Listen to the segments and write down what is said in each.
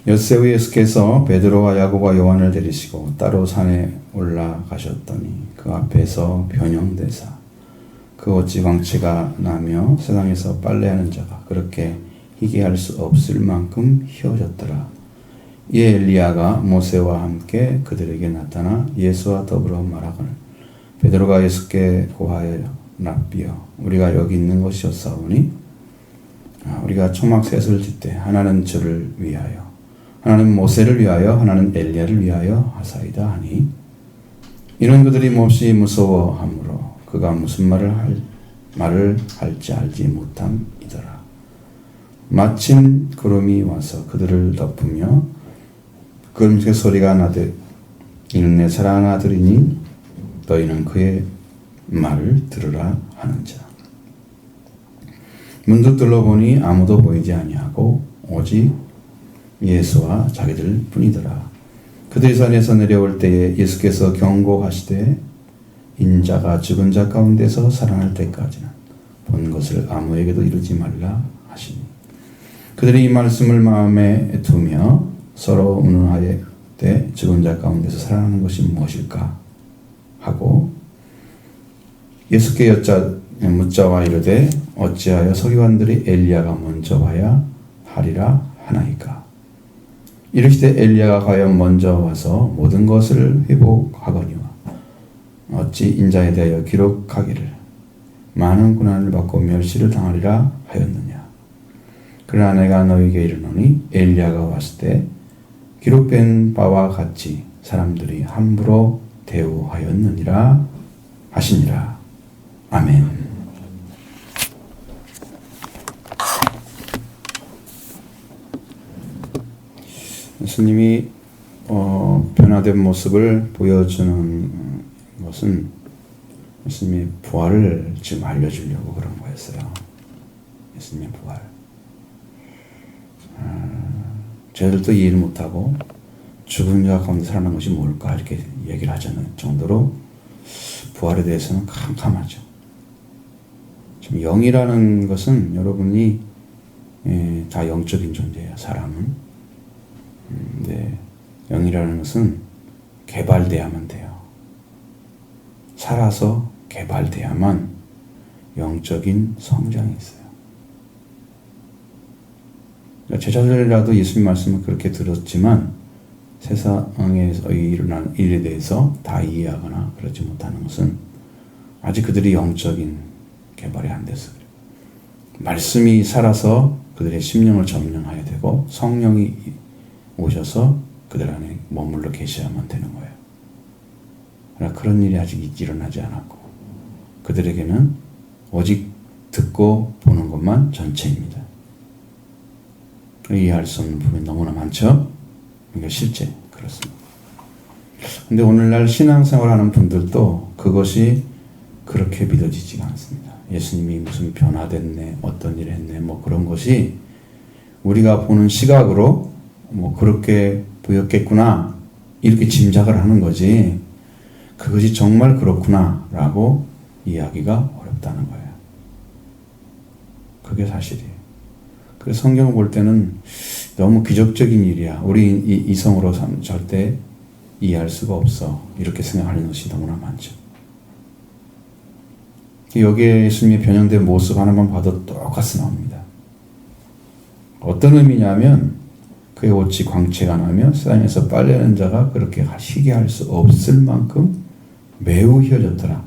엿새 후 예수께서 베드로와 야고보와 요한을 데리시고 따로 산에 올라가셨더니 그 앞에서 변형되사 그 어찌 광채가 나며 세상에서 빨래하는 자가 그렇게 희게할 수 없을 만큼 희어졌더라. 이에 엘리야가 모세와 함께 그들에게 나타나 예수와 더불어 말하거늘 베드로가 예수께 고하여 랍비여 우리가 여기 있는 것이었사오니 우리가 초막 셋을 짓되 하나는 저를 위하여 하나는 모세를 위하여 하나는 엘리야를 위하여 하사이다 하니 이는 그들이 몹시 무서워하므로 그가 무슨 말을 할지 알지 못함이더라. 마침 구름이 와서 그들을 덮으며 구름새 소리가 나되 이는 내 사랑하는 아들이니 너희는 그의 말을 들으라 하는 자. 문득 둘러보니 아무도 보이지 아니하고 오직 예수와 자기들 뿐이더라. 그들이 산에서 내려올 때에 예수께서 경고하시되 인자가 죽은 자 가운데서 살아날 때까지는 본 것을 아무에게도 이루지 말라 하시니 그들이 이 말씀을 마음에 두며 서로 운운하되 죽은 자 가운데서 살아나는 것이 무엇일까 하고 예수께 묻자와 이르되 어찌하여 서기관들이 엘리야가 먼저 와야 하리라 하나이까. 이르시되 엘리야가 과연 먼저 와서 모든 것을 회복하거니와 어찌 인자에 대하여 기록하기를 많은 고난을 받고 멸시를 당하리라 하였느냐. 그러나 내가 너희에게 이르노니 엘리야가 왔을 때 기록된 바와 같이 사람들이 함부로 대우하였느니라 하시니라. 아멘. 예수님이 변화된 모습을 보여주는 것은 예수님의 부활을 지금 알려주려고 그런 거였어요. 예수님의 부활. 저희들도 이해를 못하고 죽은 자 가운데 살아난 것이 뭘까 이렇게 얘기를 하자는 정도로 부활에 대해서는 캄캄하죠. 지금 영이라는 것은 여러분이 다 영적인 존재예요. 사람은. 근데 영이라는 것은 개발돼야만 돼요. 살아서 개발돼야만 영적인 성장이 있어요. 그러니까 제자들이라도 예수님 말씀을 그렇게 들었지만 세상에서 일어나는 일에 대해서 다 이해하거나 그러지 못하는 것은 아직 그들이 영적인 개발이 안 돼서 그래요. 말씀이 살아서 그들의 심령을 점령해야 되고 성령이 오셔서 그들 안에 머물러 계셔야만 되는 거예요. 그러나 그런 일이 아직 일어나지 않았고 그들에게는 오직 듣고 보는 것만 전체입니다. 이해할 수 없는 부분이 너무나 많죠? 그러니까 실제 그렇습니다. 근데 오늘날 신앙생활하는 분들도 그것이 그렇게 믿어지지가 않습니다. 예수님이 무슨 변화됐네, 어떤 일을 했네, 뭐 그런 것이 우리가 보는 시각으로 뭐 그렇게 보였겠구나 이렇게 짐작을 하는 거지 그것이 정말 그렇구나 라고 이해하기가 어렵다는 거예요. 그게 사실이에요. 그래서 성경을 볼 때는 너무 기적적인 일이야. 우리 이성으로 절대 이해할 수가 없어. 이렇게 생각하는 것이 너무나 많죠. 여기에 예수님의 변형된 모습 하나만 봐도 똑같이 나옵니다. 어떤 의미냐면 그의 옷이 광채가 나며 세상에서 빨래하는 자가 그렇게 희게 할 수 없을 만큼 매우 희어졌더라.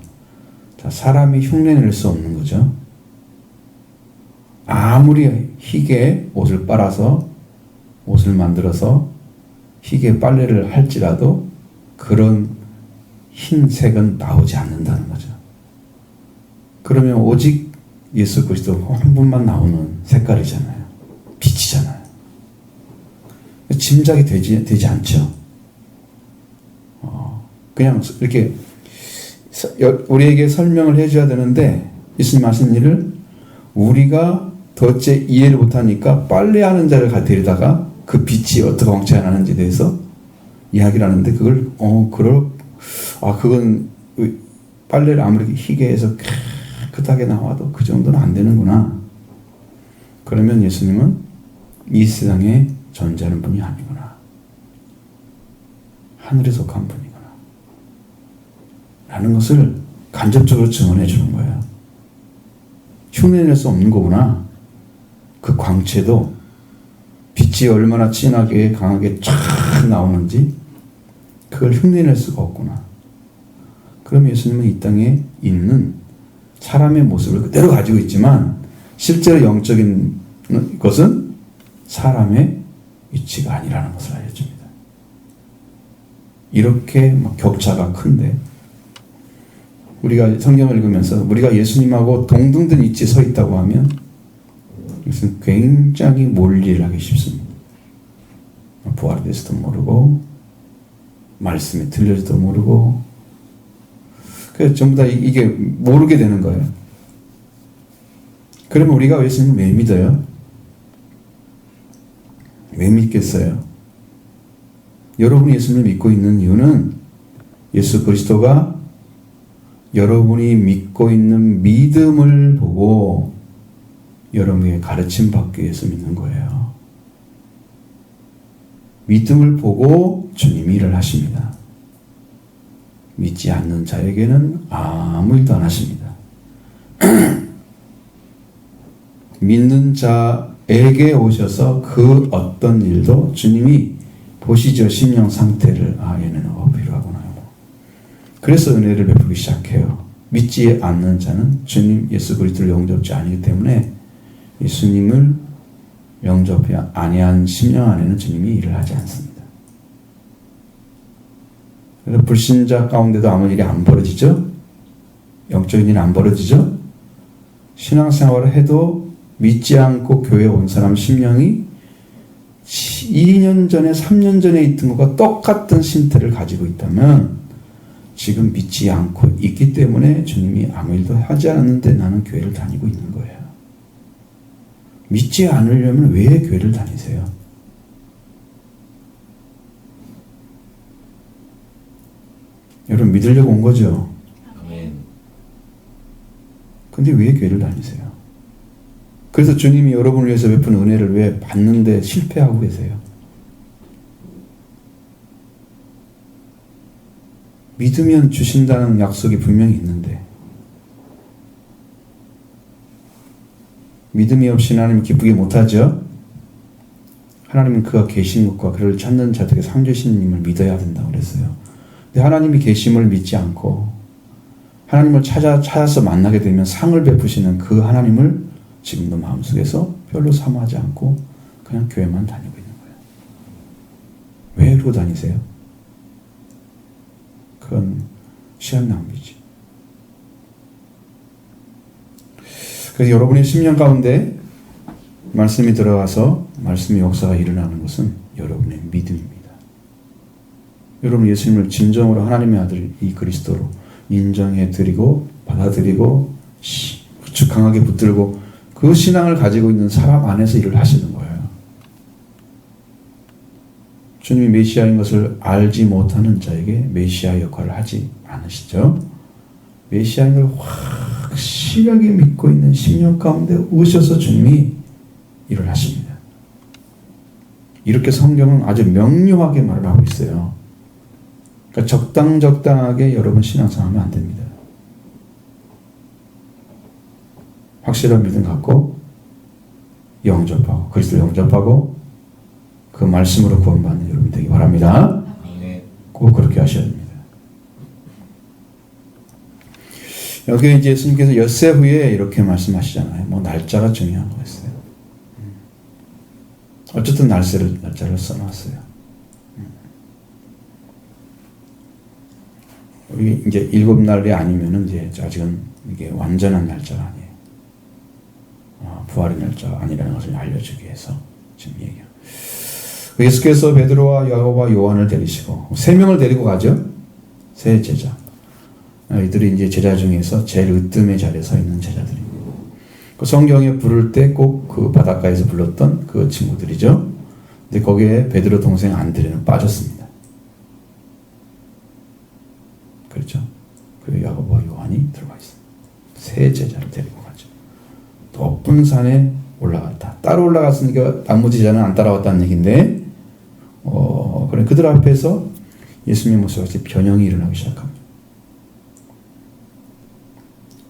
자, 사람이 흉내낼 수 없는 거죠. 아무리 희게 옷을 빨아서 옷을 만들어서 희게 빨래를 할지라도 그런 흰색은 나오지 않는다는 거죠. 그러면 오직 예수 그리스도 한 분만 나오는 색깔이잖아요. 빛이잖아요. 짐작이 되지 않죠. 그냥 이렇게 우리에게 설명을 해줘야 되는데 예수님 하신 일을 우리가 도대체 이해를 못하니까 빨래하는 자를 데리다가 그 빛이 어떻게 광채가 나는지에 대해서 이야기를 하는데 그걸 그건 빨래를 아무리 희게 해서 깨끗하게 나와도 그 정도는 안 되는구나. 그러면 예수님은 이 세상에 존재하는 분이 아니구나. 하늘에 속한 분이구나. 라는 것을 간접적으로 증언해 주는 거예요. 흉내낼 수 없는 거구나. 그 광채도 빛이 얼마나 진하게 강하게 쫙 나오는지 그걸 흉내낼 수가 없구나. 그럼 예수님은 이 땅에 있는 사람의 모습을 그대로 가지고 있지만 실제로 영적인 것은 사람의 위치가 아니라는 것을 알려줍니다. 이렇게 막 격차가 큰데 우리가 성경을 읽으면서 우리가 예수님하고 동등된 위치에 서 있다고 하면 이것은 굉장히 몰리를 하기 쉽습니다. 부활에 대해서도 모르고 말씀이 들려지도 모르고 그래서 전부 다 이게 모르게 되는 거예요. 그러면 우리가 예수님을 왜 믿어요? 왜 믿겠어요? 여러분이 예수님을 믿고 있는 이유는 예수 그리스도가 여러분이 믿고 있는 믿음을 보고 여러분에게 가르침 받기 위해서 믿는 거예요. 믿음을 보고 주님이 일을 하십니다. 믿지 않는 자에게는 아무 일도 안 하십니다. 믿는 자에게 오셔서 그 어떤 일도 주님이 보시죠. 심령 상태를. 얘는 뭐가 필요하구나. 그래서 은혜를 베푸기 시작해요. 믿지 않는 자는 주님 예수 그리스도를 영접지 않기 때문에 예수님을 영접해 아니한 심령 안에는 주님이 일을 하지 않습니다. 그래서 불신자 가운데도 아무 일이 안 벌어지죠? 영적인 일이 안 벌어지죠? 신앙생활을 해도 믿지 않고 교회에 온 사람 심령이 2년 전에 3년 전에 있던 것과 똑같은 신태를 가지고 있다면 지금 믿지 않고 있기 때문에 주님이 아무 일도 하지 않았는데 나는 교회를 다니고 있는 거예요. 믿지 않으려면 왜 교회를 다니세요? 여러분 믿으려고 온 거죠? 근데 왜 교회를 다니세요? 그래서 주님이 여러분을 위해서 베푼 은혜를 왜 받는데 실패하고 계세요? 믿으면 주신다는 약속이 분명히 있는데 믿음이 없이 하나님 기쁘게 못하죠? 하나님은 그가 계신 것과 그를 찾는 자들에게 상 주시는 님을 믿어야 된다고 그랬어요. 근데 하나님이 계심을 믿지 않고 하나님을 찾아서 만나게 되면 상을 베푸시는 그 하나님을 지금도 마음속에서 별로 사모하지 않고 그냥 교회만 다니고 있는 거예요. 왜 그러고 다니세요? 그건 시간 낭비지. 그래서 여러분의 심령 가운데 말씀이 들어가서 말씀의 역사가 일어나는 것은 여러분의 믿음입니다. 여러분 예수님을 진정으로 하나님의 아들 이 그리스도로 인정해 드리고 받아들이고 강하게 붙들고 그 신앙을 가지고 있는 사람 안에서 일을 하시는 거예요. 주님이 메시아인 것을 알지 못하는 자에게 메시아 역할을 하지 않으시죠. 메시아인 걸 확실하게 믿고 있는 심령 가운데 오셔서 주님이 일을 하십니다. 이렇게 성경은 아주 명료하게 말을 하고 있어요. 그러니까 적당하게 여러분 신앙생활하면 안 됩니다. 확실한 믿음 갖고 영접하고 그리스도를 영접하고 그 말씀으로 구원받는 여러분 되기 바랍니다. 꼭 그렇게 하셔야 됩니다. 여기 이제 예수님께서 엿새 후에 이렇게 말씀하시잖아요. 뭐 날짜가 중요한 거였어요. 어쨌든 날짜를 써놨어요. 우리 이제 7날이 아니면은 이제 아직은 이게 완전한 날짜가 아니에요. 부활의 날짜가 아니라는 것을 알려주기 위해서 지금 얘기해요. 예수께서 베드로와 야고보와 요한을 데리시고 3명을 데리고 가죠. 세 제자. 이들이 이제 제자 중에서 제일 으뜸의 자리에 서 있는 제자들입니다. 그 성경에 부를 때 꼭 그 바닷가에서 불렀던 그 친구들이죠. 근데 거기에 베드로 동생 안드레는 빠졌습니다. 그렇죠? 그리고 야고보와 요한이 들어가 있습니다. 세 제자를 데리고 가죠. 높은 산에 올라갔다. 따로 올라갔으니까 나머지 제자는 안 따라왔다는 얘기인데, 그래 그들 앞에서 예수님의 모습같이 변형이 일어나기 시작합니다.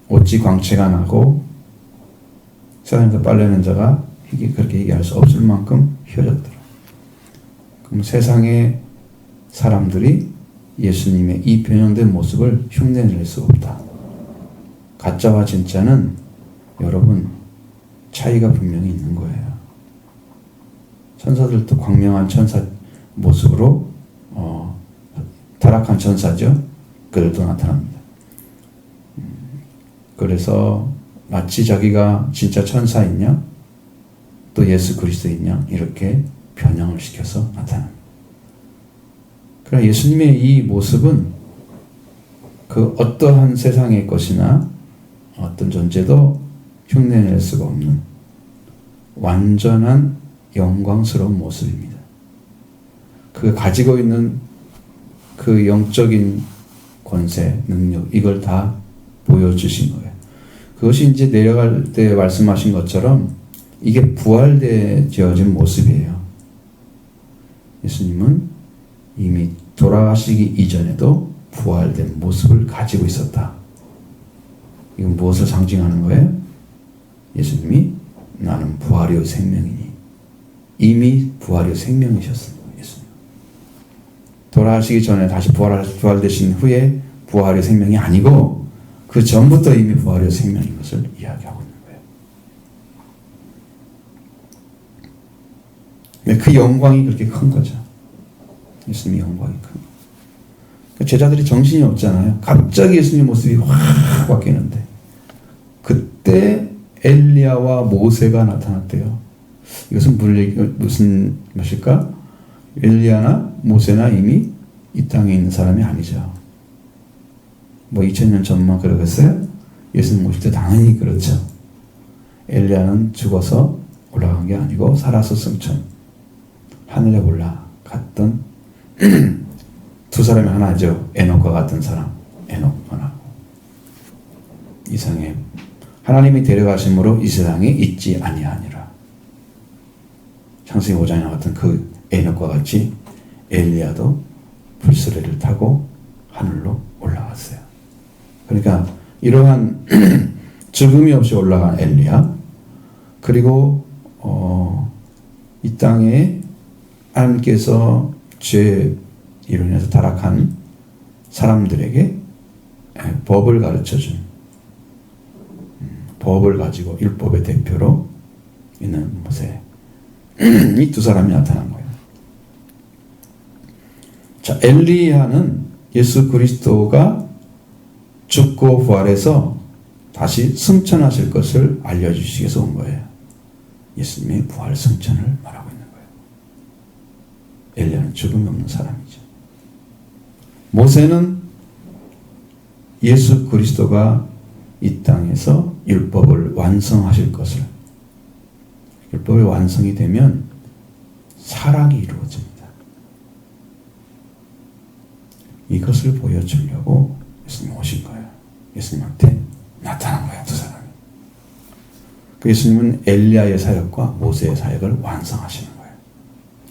어찌 광채가 나고 세상에서 빨래는 자가 그렇게 얘기할 수 없을 만큼 휘어졌더라. 그럼 세상의 사람들이 예수님의 이 변형된 모습을 흉내낼 수 없다. 가짜와 진짜는 여러분 차이가 분명히 있는 거예요. 천사들도 광명한 천사 모습으로 타락한 천사죠. 그들도 나타납니다. 그래서 마치 자기가 진짜 천사있냐 또 예수 그리스도있냐 이렇게 변형을 시켜서 나타납니다. 그러나 예수님의 이 모습은 그 어떠한 세상의 것이나 어떤 존재도 흉내낼 수가 없는 완전한 영광스러운 모습입니다. 그 가지고 있는 그 영적인 권세, 능력 이걸 다 보여주신 거예요. 그것이 이제 내려갈 때 말씀하신 것처럼 이게 부활되어진 모습이에요. 예수님은 이미 돌아가시기 이전에도 부활된 모습을 가지고 있었다. 이건 무엇을 상징하는 거예요? 예수님이 나는 부활이요 생명이니 이미 부활이요 생명이셨습니다. 예수님. 돌아가시기 전에 다시 부활되신 후에 부활이요 생명이 아니고 그 전부터 이미 부활이요 생명인 것을 이야기하고 있는 거예요. 그 영광이 그렇게 큰 거죠. 예수님의 영광이 큰 거. 제자들이 정신이 없잖아요. 갑자기 예수님 모습이 확 바뀌는데 그때 엘리야와 모세가 나타났대요. 이것은 무슨 것일까? 엘리야나 모세나 이미 이 땅에 있는 사람이 아니죠. 2000년 전만 그러겠어요? 예수님 오실 때 당연히 그렇죠. 엘리야는 죽어서 올라간 게 아니고 살아서 승천 하늘에 올라갔던 두 사람이 하나죠. 에녹과 같은 사람. 에녹 하나. 이상해. 하나님이 데려가심으로 이 세상에 있지 아니하니라. 창세기 5장에 나왔던 그 에녹과 같이 엘리야도 불수레를 타고 하늘로 올라갔어요. 그러니까 이러한 죽음이 없이 올라간 엘리야 그리고 이 땅에 하나님께서 죄 이로 인해서 타락한 사람들에게 법을 가르쳐준 법을 가지고 율법의 대표로 있는 모세 이 두 사람이 나타난 거예요. 자, 엘리야는 예수 그리스도가 죽고 부활해서 다시 승천하실 것을 알려주시기 위해서 온 거예요. 예수님의 부활 승천을 말하고 있는 거예요. 엘리야는 죽음이 없는 사람이죠. 모세는 예수 그리스도가 이 땅에서 율법을 완성하실 것을 율법이 완성이 되면 사랑이 이루어집니다. 이것을 보여주려고 예수님 오신 거예요. 예수님한테 나타난 거예요. 두 사람이. 그 예수님은 엘리야의 사역과 모세의 사역을 완성하시는 거예요.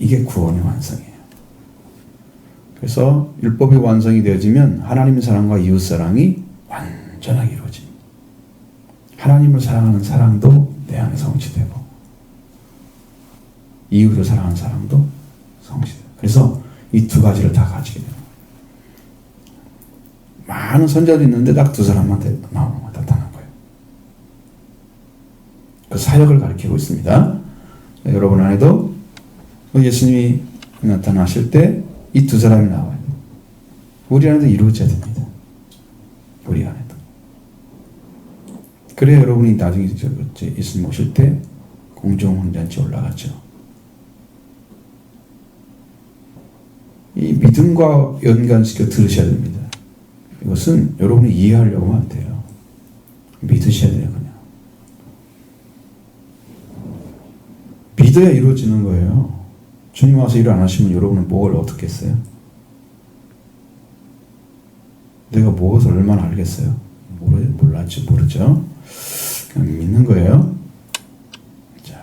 이게 구원의 완성이에요. 그래서 율법이 완성이 되어지면 하나님의 사랑과 이웃 사랑이 완전하게 이루어집니다. 하나님을 사랑하는 사랑도 내 안에 성취되고 이웃을 사랑하는 사랑도 성취돼요. 그래서 이 두 가지를 다 가지게 돼요. 많은 선자들이 있는데 딱 두 사람만 나오는 거예요. 나타난 거예요. 그 사역을 가리키고 있습니다. 여러분 안에도 예수님이 나타나실 때 이 두 사람이 나와요. 우리 안에도 이루어져야 됩니다. 우리 안에도. 그래야 여러분이 나중에 예수님 오실 때 공중훈련지 올라가죠. 이 믿음과 연관시켜 들으셔야 됩니다. 이것은 여러분이 이해하려고 하면 돼요. 믿으셔야 돼요, 그냥. 믿어야 이루어지는 거예요. 주님 와서 일 안 하시면 여러분은 뭘 어떻게 했어요? 내가 무엇을 얼마나 알겠어요? 모르죠. 그냥 믿는 거예요. 자,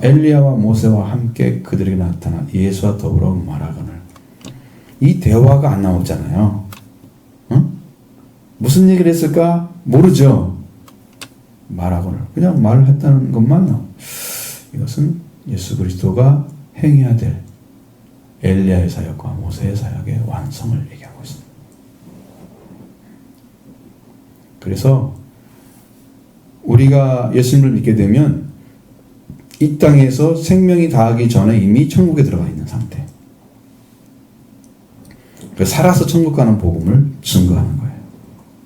엘리야와 모세와 함께 그들에게 나타나 예수와 더불어 말하거늘. 이 대화가 안 나오잖아요. 무슨 얘기를 했을까? 모르죠. 말하거늘. 그냥 말을 했다는 것만 나와. 이것은 예수 그리스도가 행해야 될 엘리야의 사역과 모세의 사역의 완성을 얘기하고 있습니다. 그래서 우리가 예수님을 믿게 되면 이 땅에서 생명이 다하기 전에 이미 천국에 들어가 있는 상태. 살아서 천국 가는 복음을 증거하는 거예요.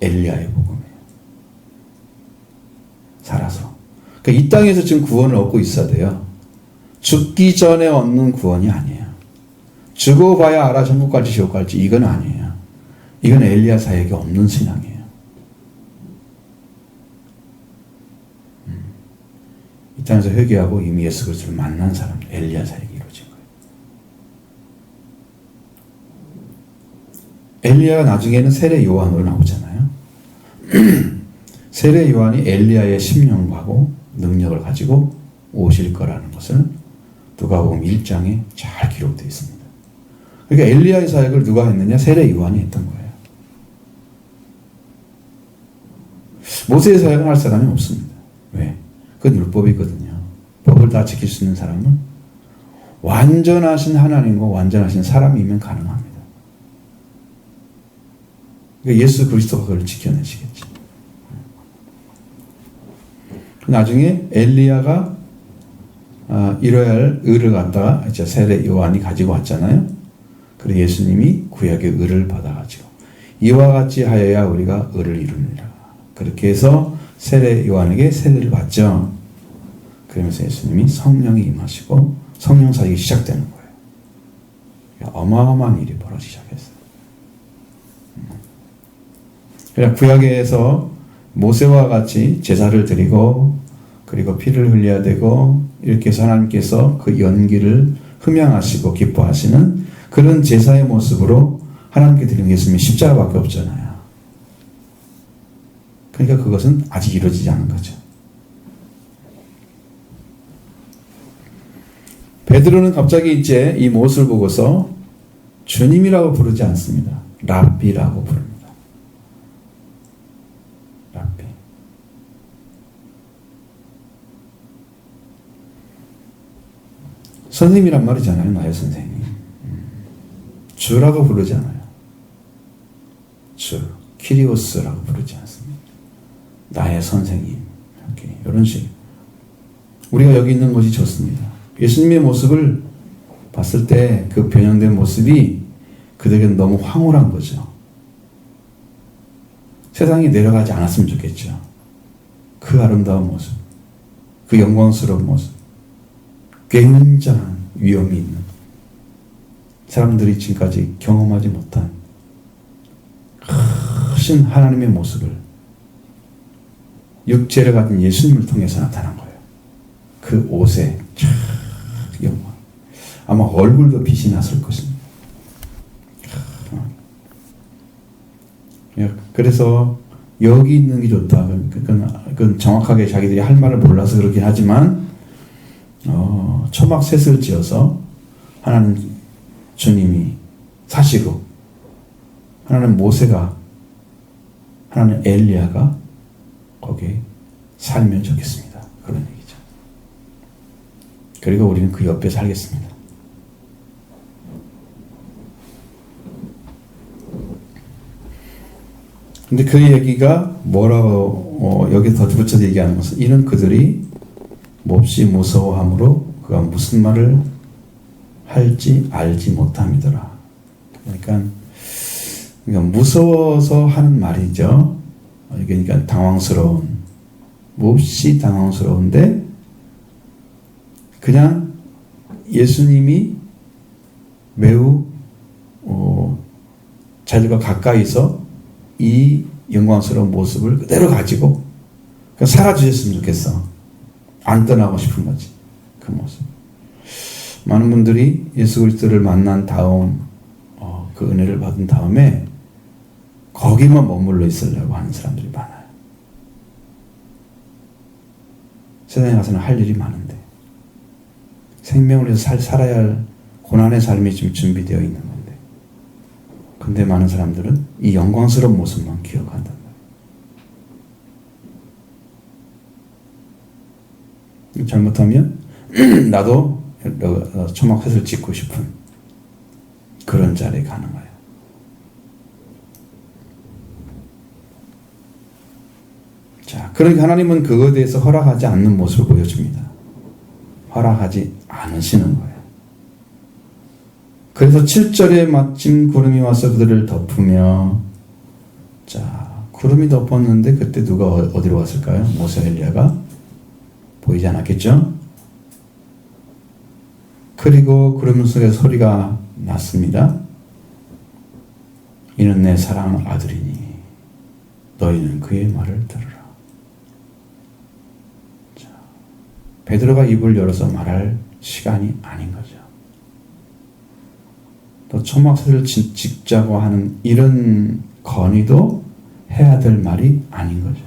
엘리야의 복음이에요. 살아서. 그러니까 이 땅에서 지금 구원을 얻고 있어야 돼요. 죽기 전에 얻는 구원이 아니에요. 죽어봐야 알아 천국 갈지 지옥 갈지. 이건 아니에요. 이건 엘리야 사역이 없는 신앙이에요. 이 땅에서 회개하고 이미 예수 그리스도를 만난 사람, 엘리야 사역이 이루어진 거예요. 엘리야가 나중에는 세례 요한으로 나오잖아요. 세례 요한이 엘리야의 심령하고 능력을 가지고 오실 거라는 것을 누가복음 1장에 잘 기록되어 있습니다. 그러니까 엘리야의 사역을 누가 했느냐? 세례 요한이 했던 거예요. 모세의 사역은 할 사람이 없습니다. 왜? 그건 율법이거든요. 법을 다 지킬 수 있는 사람은 완전하신 하나님과 완전하신 사람이면 가능합니다. 그러니까 예수 그리스도가 그걸 지켜내시겠죠. 나중에 엘리야가 이뤄야 할 의를 갖다가 이제 세례 요한이 가지고 왔잖아요. 그리고 예수님이 구약의 의를 받아가지고 이와 같이 하여야 우리가 의를 이루느니라. 그렇게 해서 세례 요한에게 세례를 받죠. 그러면서 예수님이 성령이 임하시고 성령 사역이 시작되는 거예요. 어마어마한 일이 벌어지기 시작했어요. 그러니까 구약에서 모세와 같이 제사를 드리고 그리고 피를 흘려야 되고 이렇게 해서 하나님께서 그 연기를 흠양하시고 기뻐하시는 그런 제사의 모습으로 하나님께 드리는 예수님이 십자가밖에 없잖아요. 그러니까 그것은 아직 이루어지지 않은 거죠. 베드로는 갑자기 이제 이 모습을 보고서 주님이라고 부르지 않습니다. 랍비라고 부릅니다. 랍비. 선생님이란 말이잖아요. 나의 선생님. 주라고 부르지 않아요. 주, 키리오스라고 부르지 않습니다. 나의 선생님. 이렇게 이런 식. 우리가 여기 있는 것이 좋습니다. 예수님의 모습을 봤을 때 그 변형된 모습이 그들에게는 너무 황홀한 거죠. 세상이 내려가지 않았으면 좋겠죠. 그 아름다운 모습, 그 영광스러운 모습, 굉장한 위엄이 있는 사람들이 지금까지 경험하지 못한 크신 하나님의 모습을 육체를 가진 예수님을 통해서 나타난 거예요. 그 옷에 영광. 아마 얼굴도 빛이 났을 것입니다. 그래서 여기 있는 게 좋다. 그건 정확하게 자기들이 할 말을 몰라서 그러긴 하지만 초막 셋을 지어서 하나님 주님이 사시고 하나님 모세가 하나님 엘리야가 거기에 살면 좋겠습니다. 그런 얘기죠. 그리고 우리는 그 옆에 살겠습니다. 근데 그 얘기가 뭐라고 여기 더 붙여서 얘기하는 것은 이는 그들이 몹시 무서워함으로 그가 무슨 말을 할지 알지 못함이더라. 그러니까 무서워서 하는 말이죠. 그러니까 당황스러운, 몹시 당황스러운데 그냥 예수님이 매우 자기가 가까이서 이 영광스러운 모습을 그대로 가지고 살아주셨으면 좋겠어. 안 떠나고 싶은 거지. 그 모습. 많은 분들이 예수 그리스도를 만난 다음 그 은혜를 받은 다음에 거기만 머물러 있으려고 하는 사람들이 많아요. 세상에 가서는 할 일이 많은데 생명을 위해서 살아야 할 고난의 삶이 지금 준비되어 있는 건데, 근데 많은 사람들은 이 영광스러운 모습만 기억한단 말이에요. 잘못하면 나도 초막회를 짓고 싶은 그런 자리에 가는 거예요. 자, 그러니까 하나님은 그거에 대해서 허락하지 않는 모습을 보여줍니다. 허락하지 않으시는 거예요. 그래서 7절에 마침 구름이 와서 그들을 덮으며, 자, 구름이 덮었는데 그때 누가 어디로 갔을까요? 모세 엘리야가 보이지 않았겠죠? 그리고 구름 속에 소리가 났습니다. 이는 내 사랑하는 아들이니 너희는 그의 말을 들으라. 자, 베드로가 입을 열어서 말할 시간이 아닌 거죠. 또 초막새를 짓자고 하는 이런 건의도 해야 될 말이 아닌 거죠.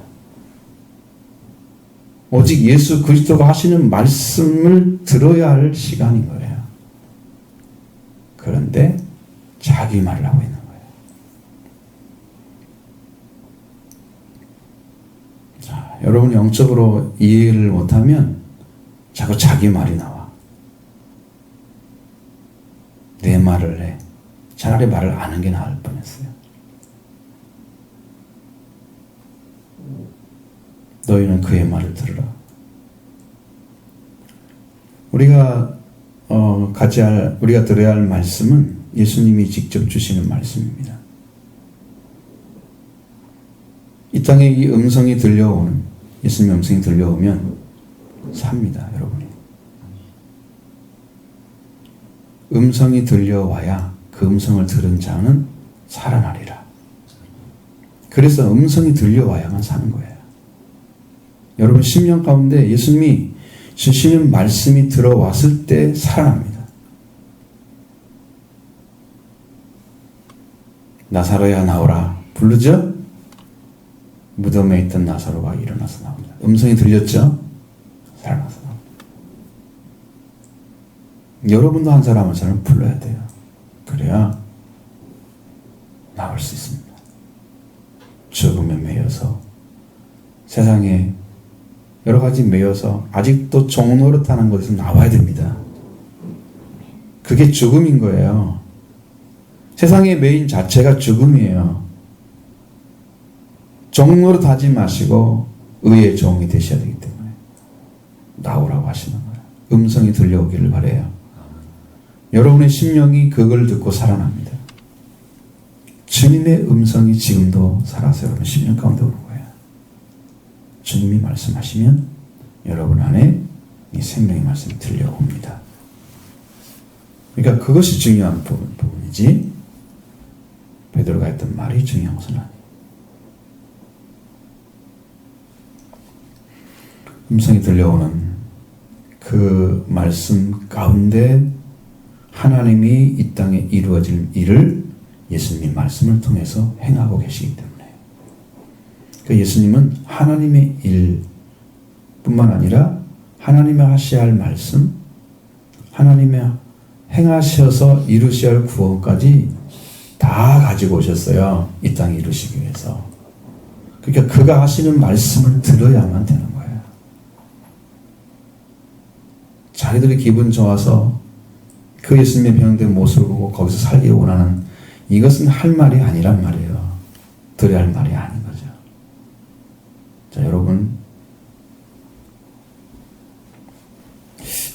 오직 예수 그리스도가 하시는 말씀을 들어야 할 시간인 거예요. 그런데 자기 말을 하고 있는 거예요. 자, 여러분 영적으로 이해를 못하면 자꾸 자기 말이 나와. 내 말을 해. 차라리 말을 안 하는 게 나을 뻔했어요. 너희는 그의 말을 들으라. 우리가 우리가 들어야 할 말씀은 예수님이 직접 주시는 말씀입니다. 이 땅에 이 음성이 들려오는, 예수님의 음성이 들려오면 삽니다, 여러분이. 음성이 들려와야 그 음성을 들은 자는 살아나리라. 그래서 음성이 들려와야만 사는 거예요. 여러분 심령 가운데 예수님이 주시는 말씀이 들어왔을 때 살아납니다. 나사로야 나오라 부르죠? 무덤에 있던 나사로가 일어나서 나옵니다. 음성이 들렸죠? 살아나서 나옵니다. 여러분도 한 사람 한 사람 불러야 돼요. 그래야 나올 수 있습니다. 죽음에 매여서 세상에 여러 가지 매여서 아직도 종노릇하는 것에서 나와야 됩니다. 그게 죽음인 거예요. 세상의 매인 자체가 죽음이에요. 종노릇하지 마시고 의의 종이 되셔야 되기 때문에 나오라고 하시는 거예요. 음성이 들려오기를 바라요. 여러분의 심령이 그걸 듣고 살아납니다. 주님의 음성이 지금도 살아서 여러분 심령 가운데 오는 거예요. 주님이 말씀하시면 여러분 안에 이 생명의 말씀이 들려옵니다. 그러니까 그것이 중요한 부분이지 베드로가 했던 말이 중요한 것은 아니에요. 음성이 들려오는 그 말씀 가운데 하나님이 이 땅에 이루어질 일을 예수님의 말씀을 통해서 행하고 계시기 때문에 그 예수님은 하나님의 일뿐만 아니라 하나님의 하셔야 할 말씀, 하나님의 행하셔서 이루셔야 할 구원까지 다 가지고 오셨어요. 이 땅에 이루시기 위해서. 그러니까 그가 하시는 말씀을 들어야만 되는 거예요. 자기들이 기분 좋아서 그 예수님의 변형된 모습을 보고 거기서 살기 원하는 이것은 할 말이 아니란 말이에요. 들어야 할 말이 아닌 거죠. 자, 여러분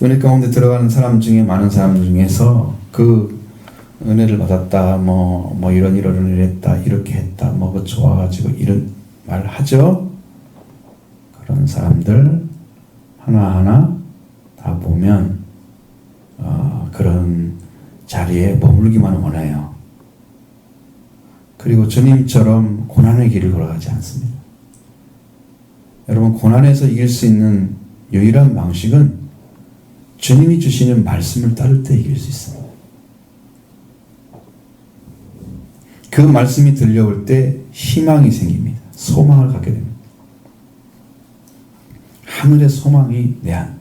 은혜 가운데 들어가는 사람 중에 많은 사람들 중에서 그 은혜를 받았다, 뭐 이런 일을 했다, 이렇게 했다, 뭐 좋아가지고 이런 말을 하죠. 그런 사람들 하나하나 다 보면 그런 자리에 머물기만 원해요. 그리고 주님처럼 고난의 길을 걸어가지 않습니다. 여러분 고난에서 이길 수 있는 유일한 방식은 주님이 주시는 말씀을 따를 때 이길 수 있습니다. 그 말씀이 들려올 때 희망이 생깁니다. 소망을 갖게 됩니다. 하늘의 소망이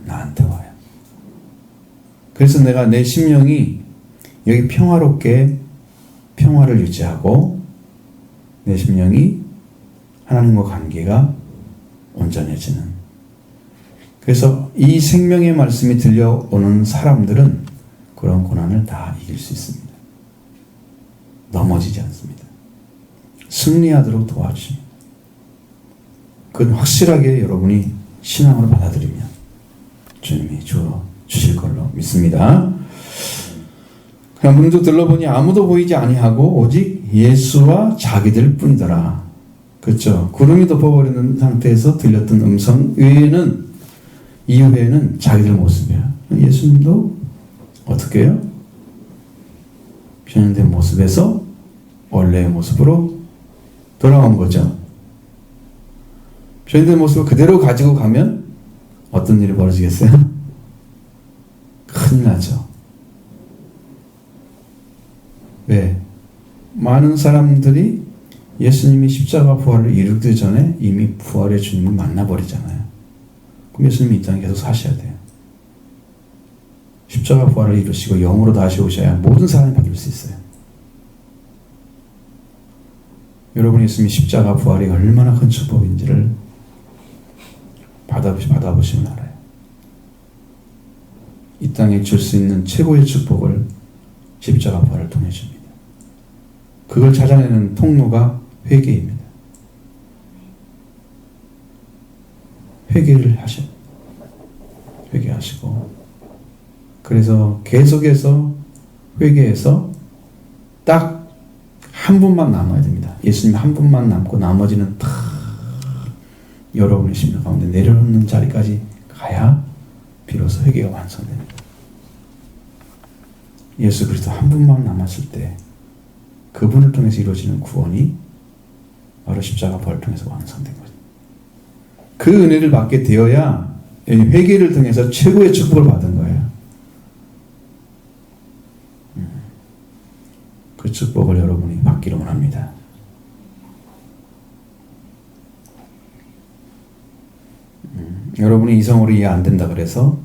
나한테 와요. 그래서 내가 내 심령이 여기 평화롭게 평화를 유지하고 내 심령이 하나님과 관계가 온전해지는. 그래서 이 생명의 말씀이 들려오는 사람들은 그런 고난을 다 이길 수 있습니다. 넘어지지 않습니다. 승리하도록 도와주십니다. 그건 확실하게 여러분이 신앙으로 받아들이면 주님이 주실 걸로 믿습니다. 그냥 문도 들러보니 아무도 보이지 아니하고 오직 예수와 자기들 뿐이더라. 그렇죠. 구름이 덮어버리는 상태에서 들렸던 음성 외에는, 이후에는 자기들 모습이야. 예수님도 어떻게 해요? 변형된 모습에서 원래의 모습으로 돌아온 거죠. 변형된 모습을 그대로 가지고 가면 어떤 일이 벌어지겠어요? 큰일 나죠. 왜? 많은 사람들이 예수님이 십자가 부활을 이루기 전에 이미 부활의 주님을 만나버리잖아요. 그럼 예수님이 이 땅에 계속 사셔야 돼요. 십자가 부활을 이루시고 영으로 다시 오셔야 모든 사람이 바뀔 수 있어요. 여러분, 예수님이 십자가 부활이 얼마나 큰 축복인지를 받아보시면 알아요. 이 땅에 줄 수 있는 최고의 축복을 십자가 부활을 통해 줍니다. 그걸 찾아내는 통로가 회개입니다. 회개하시고 그래서 계속해서 회개해서 딱 한 분만 남아야 됩니다. 예수님 한 분만 남고 나머지는 다 여러분의 심령 가운데 내려놓는 자리까지 가야 비로소 회개가 완성됩니다. 예수 그리스도 한 분만 남았을 때 그분을 통해서 이루어지는 구원이 바로 십자가 부활을 통해서 완성된 거죠. 그 은혜를 받게 되어야 회개를 통해서 최고의 축복을 받은 거예요. 그 축복을 여러분이 받기를 원합니다. 여러분이 이성으로 이해 안 된다 그래서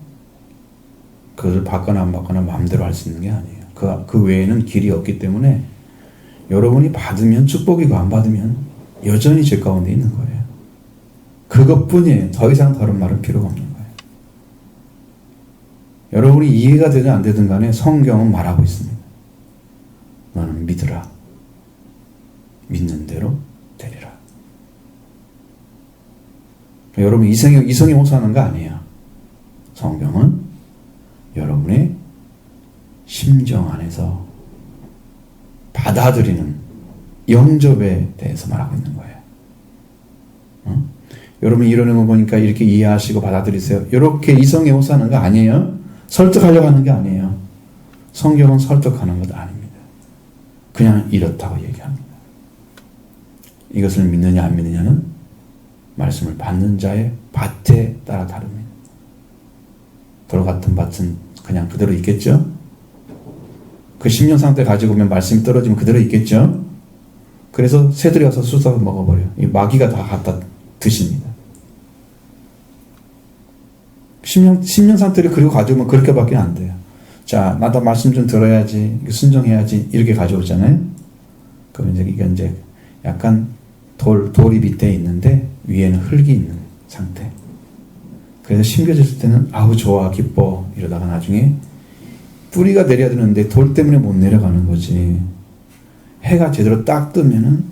그것을 받거나 안 받거나 마음대로 할 수 있는 게 아니에요. 그 외에는 길이 없기 때문에 여러분이 받으면 축복이고 안 받으면 여전히 죄 가운데 있는 거예요. 그것뿐이에요. 더 이상 다른 말은 필요가 없는 거예요. 여러분이 이해가 되든 안 되든 간에 성경은 말하고 있습니다. 너는 믿으라. 믿는 대로 되리라. 여러분 이성이 호소하는 거 아니에요. 성경은 여러분의 심정 안에서 받아들이는 영접에 대해서 말하고 있는 거예요. 여러분이 이러는 거 보니까 이렇게 이해하시고 받아들이세요. 이렇게 이성에 호소하는 거 아니에요. 설득하려고 하는 게 아니에요. 성경은 설득하는 것 아닙니다. 그냥 이렇다고 얘기합니다. 이것을 믿느냐 안 믿느냐는 말씀을 받는 자의 밭에 따라 다릅니다. 돌 같은 밭은 그냥 그대로 있겠죠? 그 10년 상태 가지고 오면 말씀이 떨어지면 그대로 있겠죠? 그래서 새들이 와서 쑤셔 먹어버려요. 이 마귀가 다 갖다 드십니다. 10년 상태를 그리고 가져오면 그렇게밖에 안 돼요. 자, 나도 말씀 좀 들어야지, 순종해야지, 이렇게 가져오잖아요? 그럼 이게 이제 약간 돌이 밑에 있는데 위에는 흙이 있는 상태. 그래서 심겨졌을 때는 아우 좋아 기뻐 이러다가 나중에 뿌리가 내려야 되는데 돌 때문에 못 내려가는 거지. 해가 제대로 딱 뜨면은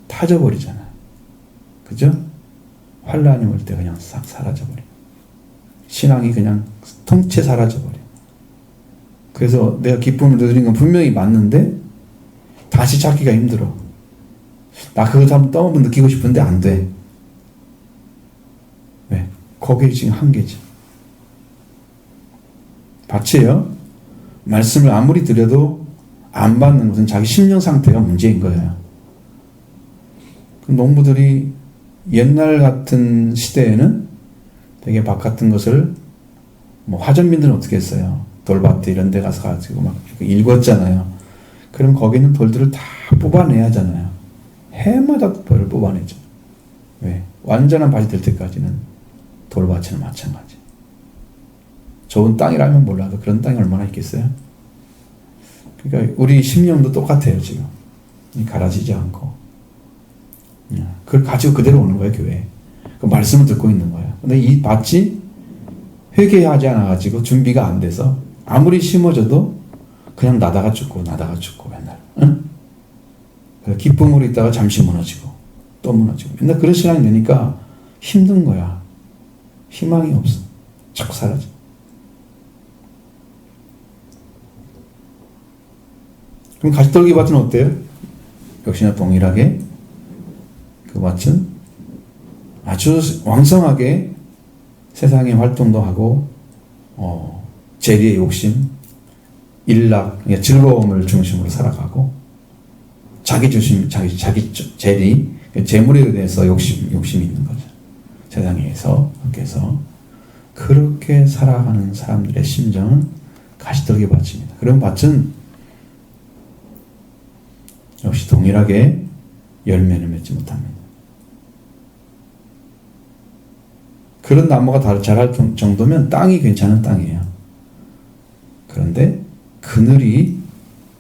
타져버리잖아. 그죠? 환란이 올 때 그냥 싹 사라져버려. 신앙이 그냥 통째 사라져버려. 그래서 내가 기쁨을 누리는 건 분명히 맞는데 다시 찾기가 힘들어. 나 그거 한번 느끼고 싶은데 안 돼. 왜? 거기에 지금 한계지. 밭이에요. 말씀을 아무리 드려도 안 받는 것은 자기 심령 상태가 문제인 거예요. 농부들이 옛날 같은 시대에는 되게 밭 같은 것을 화전민들은 어떻게 했어요? 돌밭 이런 데 가서 가지고 막 일궜잖아요. 그럼 거기는 돌들을 다 뽑아내야 하잖아요. 해마다 돌을 뽑아내죠. 왜? 완전한 밭이 될 때까지는 돌밭이나 마찬가지. 좋은 땅이라면 몰라도 그런 땅이 얼마나 있겠어요? 그러니까 우리 심령도 똑같아요, 지금. 갈아지지 않고. 그걸 가지고 그대로 오는 거예요, 교회에. 그 말씀을 듣고 있는 거예요. 근데 이 밭이 회개하지 않아가지고 준비가 안 돼서 아무리 심어져도 그냥 나다가 죽고 맨날. 응? 기쁨으로 있다가 잠시 무너지고 또 무너지고 맨날 그런 시간이 되니까 힘든 거야. 희망이 없어. 자꾸 사라져. 그럼 가시떨기 밭은 어때요? 역시나 동일하게 그 밭은 아주 왕성하게 세상의 활동도 하고 재리의 욕심, 일락, 즐거움을 중심으로 살아가고 자기 재리, 재물에 대해서 욕심이 있는 거죠. 세상에서 그렇게 살아가는 사람들의 심정은 가시떨기 밭입니다. 그런 밭은 역시 동일하게 열매를 맺지 못합니다. 그런 나무가 자랄 정도면 땅이 괜찮은 땅이에요. 그런데 그늘이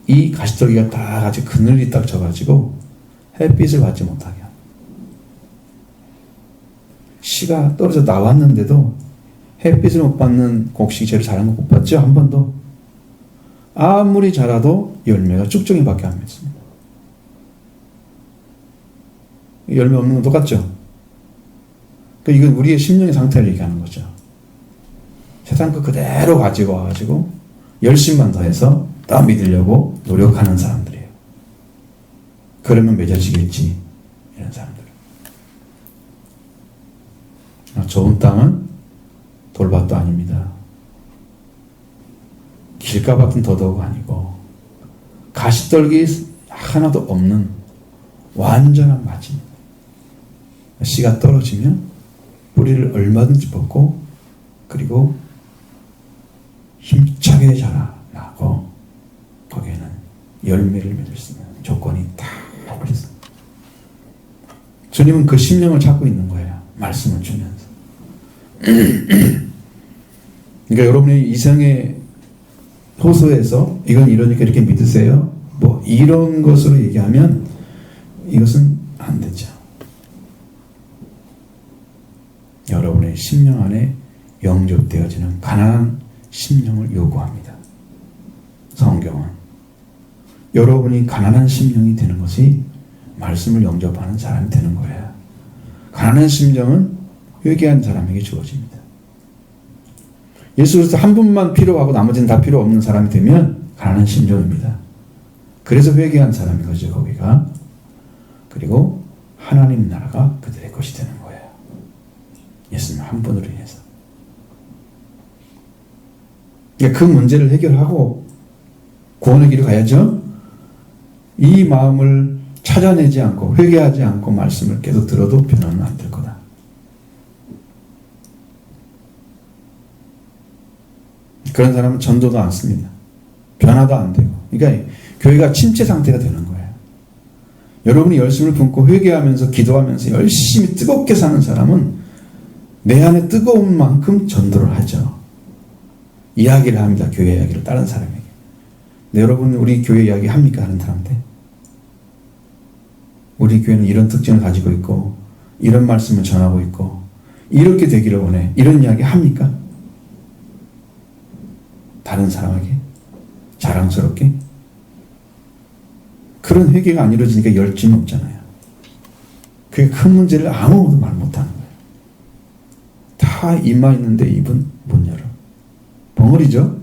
이 가시떨기가 딱 아주 그늘이 딱 져가지고 햇빛을 받지 못하게 합니다. 씨가 떨어져 나왔는데도 햇빛을 못 받는 곡식이 제일 잘한 거 못 봤죠? 한 번도. 아무리 자라도 열매가 쭉쭉이밖에 안 맺습니다. 열매 없는 건 똑같죠? 이건 우리의 심령의 상태를 얘기하는 거죠. 세상 거 그대로 가지고 와가지고 열심만 더해서 더 믿으려고 노력하는 사람들이에요. 그러면 맺어지겠지. 이런 사람들. 좋은 땅은 돌밭도 아닙니다. 길가밭은 더더욱 아니고 가시떨기 하나도 없는 완전한 밭입니다. 씨가 떨어지면 뿌리를 얼마든지 벗고 그리고 힘차게 자라나고 거기에는 열매를 맺을 수 있는 조건이 다 있습니다. 주님은 그 심령을 찾고 있는 거예요. 말씀을 주면서. 그러니까 여러분이 이성의 호소에서 이건 이러니까 이렇게 믿으세요. 뭐 이런 것으로 얘기하면 이것은 안 되죠. 여러분의 심령 안에 영접되어지는 가난한 심령을 요구합니다. 성경은 여러분이 가난한 심령이 되는 것이 말씀을 영접하는 사람이 되는 거예요. 가난한 심령은 회개한 사람에게 주어집니다. 예수 그리스도 한 분만 필요하고 나머지는 다 필요 없는 사람이 되면 가난한 심령입니다. 그래서 회개한 사람인 거죠, 거기가. 그리고 하나님 나라가 그들의 것이 되는 거예요. 예수님 한 분으로 인해서. 그러니까 그 문제를 해결하고 구원의 길을 가야죠. 이 마음을 찾아내지 않고 회개하지 않고 말씀을 계속 들어도 변화는 안 될 거다. 그런 사람은 전도도 안 씁니다. 변화도 안 되고. 그러니까 교회가 침체 상태가 되는 거예요. 여러분이 열심을 품고 회개하면서 기도하면서 열심히 뜨겁게 사는 사람은 내 안에 뜨거운 만큼 전도를 하죠. 이야기를 합니다. 교회 이야기를 다른 사람에게. 근데 여러분 우리 교회 이야기 합니까? 다른 사람한테? 우리 교회는 이런 특징을 가지고 있고 이런 말씀을 전하고 있고 이렇게 되기를 원해. 이런 이야기 합니까? 다른 사람에게? 자랑스럽게? 그런 회개가 안 이루어지니까 열심이 없잖아요. 그게 큰 문제를 아무도 말 못하는 거예요. 다 입만 있는데 입은 못 열어. 벙어리죠?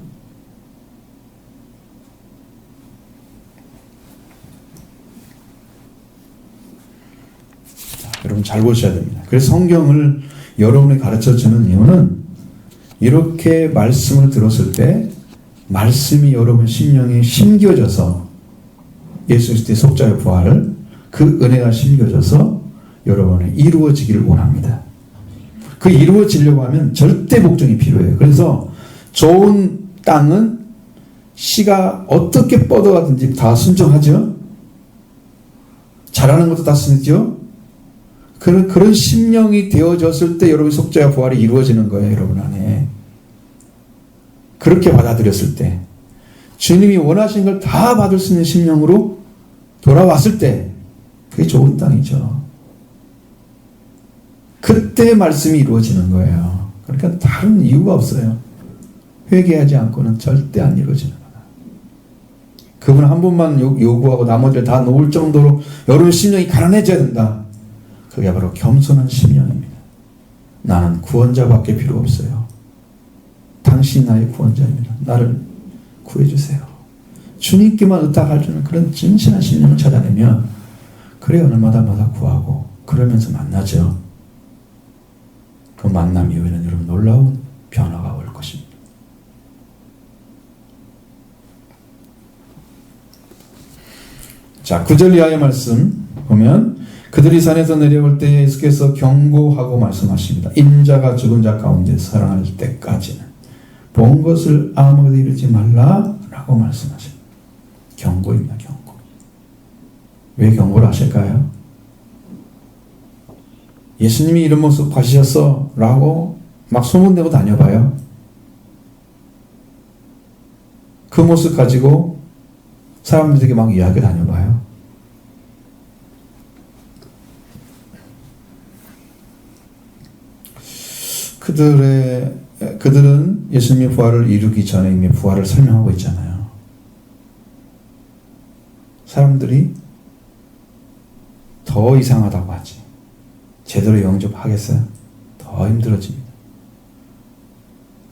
자, 여러분 잘 보셔야 됩니다. 그래서 성경을 여러분이 가르쳐주는 이유는 이렇게 말씀을 들었을 때 말씀이 여러분 심령에 심겨져서 예수 그리스도의 속죄의 부활 그 은혜가 심겨져서 여러분이 이루어지기를 원합니다. 그 이루어지려고 하면 절대 복종이 필요해요. 그래서 좋은 땅은 씨가 어떻게 뻗어가든지 다 순종하죠. 잘하는 것도 다 쓰죠. 그런 심령이 되어졌을 때 여러분 속죄와 부활이 이루어지는 거예요. 여러분 안에. 그렇게 받아들였을 때, 주님이 원하신 걸 다 받을 수 있는 심령으로 돌아왔을 때, 그게 좋은 땅이죠. 그때 말씀이 이루어지는 거예요. 그러니까 다른 이유가 없어요. 회개하지 않고는 절대 안 이루어지는 거다. 그분 한 분만 요구하고 나머지를 다 놓을 정도로 여러분 심령이 가난해져야 된다. 그게 바로 겸손한 심령입니다. 나는 구원자밖에 필요 없어요. 당신이 나의 구원자입니다. 나를 구해주세요. 주님께만 의탁할 수 있는 그런 진실한 심령을 찾아내면, 그래 어느 마다 구하고 그러면서 만나죠. 그 만남 이후에는 여러분 놀라운 변화가 올 것입니다. 자, 9절 이하의 말씀 보면, 그들이 산에서 내려올 때 예수께서 경고하고 말씀하십니다. 인자가 죽은 자 가운데 살아날 때까지는 본 것을 아무에도 이르지 말라라고 말씀하십니다. 경고입니다. 경고. 왜 경고를 하실까요? 예수님이 이런 모습 가지셨어 라고 막 소문내고 다녀봐요. 그 모습 가지고 사람들에게 막 이야기 다녀봐요. 그들은 예수님의 부활을 이루기 전에 이미 부활을 설명하고 있잖아요. 사람들이 더 이상하다고 하지. 제대로 영접하겠어요? 더 힘들어집니다.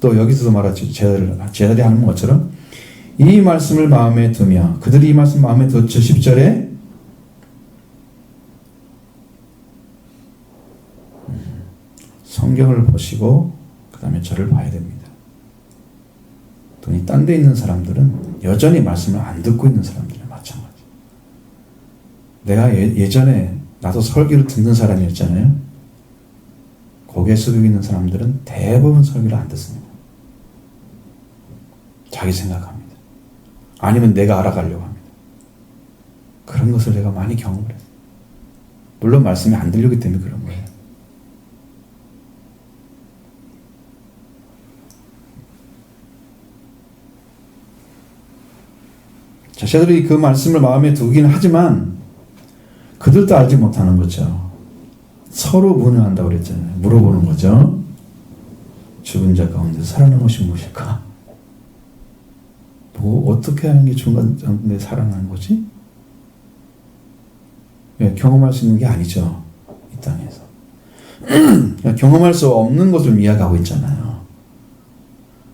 또 여기서도 말하죠. 제자들이 하는 것처럼 이 말씀을 마음에 두며, 그들이 이 말씀 마음에 뒀죠. 10절에 성경을 보시고 그 다음에 저를 봐야 됩니다. 돈이 딴 데 있는 사람들은 여전히 말씀을 안 듣고 있는 사람들이 마찬가지. 내가 예전에 나도 설교를 듣는 사람이었잖아요. 고개 숙이고 있는 사람들은 대부분 설교를 안 듣습니다. 자기 생각합니다. 아니면 내가 알아가려고 합니다. 그런 것을 내가 많이 경험을 했어요. 물론 말씀이 안 들리기 때문에 그런 거예요. 자신들이 그 말씀을 마음에 두기는 하지만 그들도 알지 못하는 거죠. 서로 문의한다고 그랬잖아요. 물어보는 거죠. 죽은 자 가운데 살아난 것이 무엇일까? 뭐 어떻게 하는 게 죽은 자 가운데 살아나는 거지? 경험할 수 있는 게 아니죠. 이 땅에서. 경험할 수 없는 것을 이야기하고 있잖아요.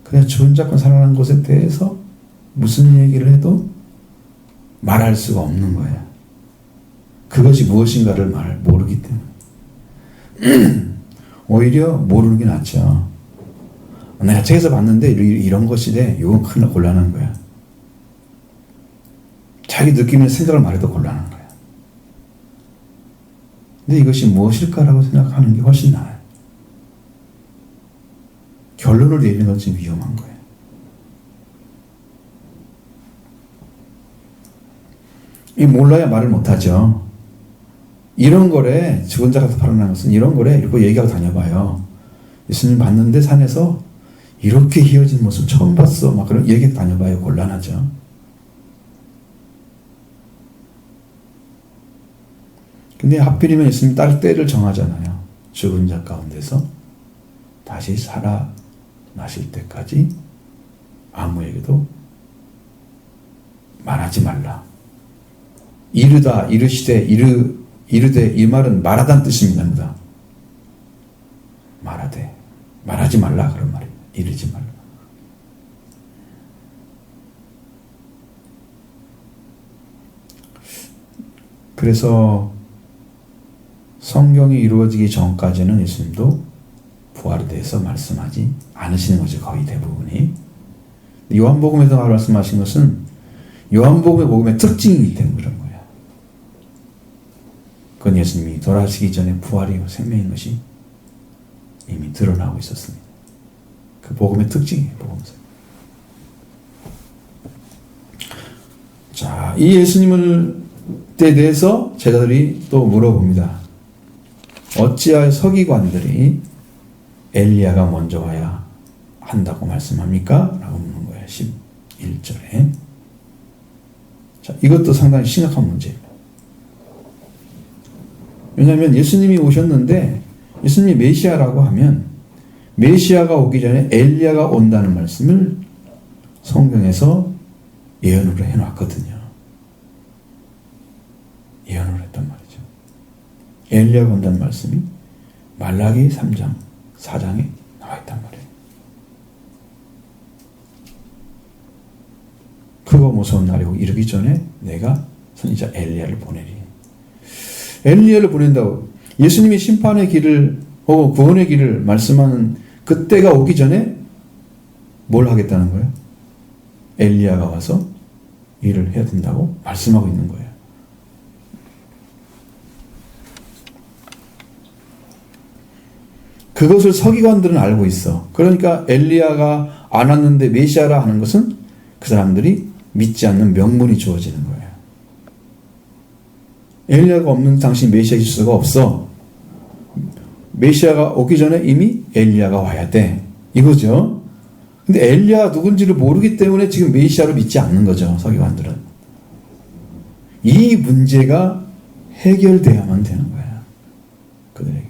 그냥 죽은 자 가운데 살아난 것에 대해서 무슨 얘기를 해도 말할 수가 없는 거예요. 그것이 무엇인가를 모르기 때문에. 오히려 모르는 게 낫죠. 내가 책에서 봤는데 이런 것이래. 이건 큰 곤란한 거야. 자기 느끼는 생각을 말해도 곤란한 거야. 근데 이것이 무엇일까라고 생각하는 게 훨씬 나아요. 결론을 내리는 건 좀 위험한 거예요. 이 몰라야 말을 못하죠. 이런 거래, 죽은 자가 살아난 것은 이런 거래, 이러고 얘기하고 다녀봐요. 예수님 봤는데 산에서 이렇게 희어진 모습 처음 봤어. 막 그런 얘기하고 다녀봐요. 곤란하죠. 근데 하필이면 예수님이 딱 때를 정하잖아요. 죽은 자 가운데서 다시 살아나실 때까지 아무에게도 말하지 말라. 이르다, 이르시되, 이르되, 이 말은 말하다는 뜻입니다. 말하되, 말하지 말라 그런 말이에요. 이르지 말라. 그래서 성경이 이루어지기 전까지는 예수님도 부활에 대해서 말씀하지 않으시는 거죠. 거의 대부분이. 요한복음에서 말씀하신 것은 요한복음의 복음의 특징이기 때문에 그런 거예요. 그건 예수님이 돌아가시기 전에 부활이고 생명인 것이 이미 드러나고 있었습니다. 그 복음의 특징이에요. 복음서. 자, 이 예수님을 때 대해서 제자들이 또 물어봅니다. 어찌하여 서기관들이 엘리야가 먼저 와야 한다고 말씀합니까? 라고 묻는 거예요. 11절에. 자, 이것도 상당히 심각한 문제입니다. 왜냐하면 예수님이 오셨는데 예수님이 메시아라고 하면 메시아가 오기 전에 엘리야가 온다는 말씀을 성경에서 예언으로 해놨거든요. 예언을 했단 말이죠. 엘리야가 온다는 말씀이 말라기 3장, 4장에 나와 있단 말이에요. 그거 무서운 날이 이르기 전에 내가 선지자 엘리야를 보내리. 엘리야를 보낸다고 예수님이 심판의 길을 혹은 구원의 길을 말씀하는 그때가 오기 전에 뭘 하겠다는 거예요? 엘리야가 와서 일을 해야 된다고 말씀하고 있는 거예요. 그것을 서기관들은 알고 있어. 그러니까 엘리야가 안 왔는데 메시아라 하는 것은 그 사람들이 믿지 않는 명분이 주어지는 거예요. 엘리야가 없는 당신 메시아일 수가 없어. 메시아가 오기 전에 이미 엘리야가 와야 돼. 이거죠. 근데 엘리야가 누군지를 모르기 때문에 지금 메시아로 믿지 않는 거죠. 서기관들은. 이 문제가 해결돼야만 되는 거야. 그들에게.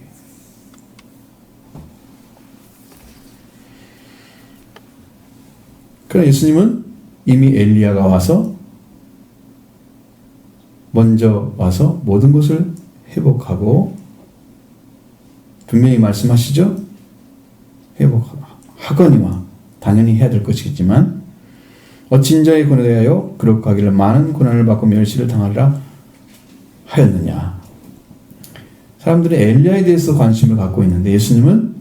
그러나 예수님은 이미 엘리야가 와서 먼저 와서 모든 것을 회복하고 분명히 말씀하시죠? 회복하거니와 당연히 해야 될 것이겠지만 어찌 인자에 대하여 그렇게 하기를 많은 고난을 받고 멸시를 당하리라 하였느냐. 사람들이 엘리야에 대해서 관심을 갖고 있는데 예수님은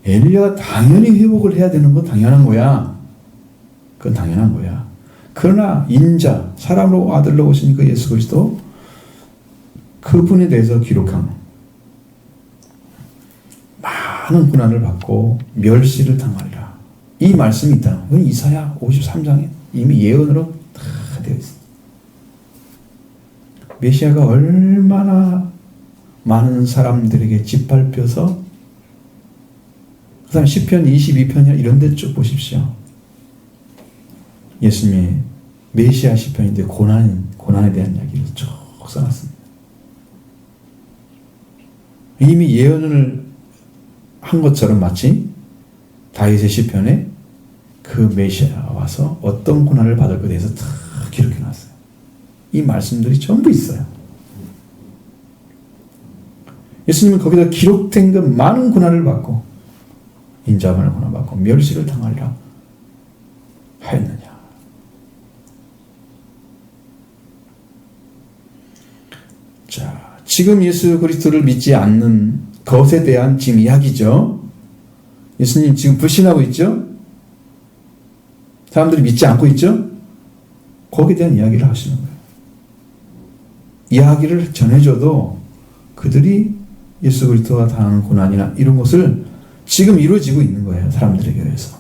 엘리야가 당연히 회복을 해야 되는 건 당연한 거야. 그건 당연한 거야. 그러나 인자, 사람으로 아들로 오신 그 예수 그리스도 그분에 대해서 기록한 많은 고난을 받고 멸시를 당하리라. 이 말씀이 있다. 그건 이사야 53장에 이미 예언으로 다 되어 있습니다. 메시아가 얼마나 많은 사람들에게 짓밟혀서 그 다음 시편 22편이나 이런 데 쭉 보십시오. 예수님의 메시아 시편인데 고난에 대한 이야기를 쭉 써놨습니다. 이미 예언을 한 것처럼 마치 다윗의 시편에 그 메시아가 와서 어떤 고난을 받을 것에 대해서 다 기록해 놨어요. 이 말씀들이 전부 있어요. 예수님은 거기다 기록된 그 많은 고난을 받고 인자만을 고난받고 멸시를 당하리라 하였느냐. 자, 지금 예수 그리스도를 믿지 않는 것에 대한 지금 이야기죠. 예수님 지금 불신하고 있죠? 사람들이 믿지 않고 있죠? 거기에 대한 이야기를 하시는 거예요. 이야기를 전해줘도 그들이 예수 그리스도가 당하는 고난이나 이런 것을 지금 이루어지고 있는 거예요. 사람들에게 의해서.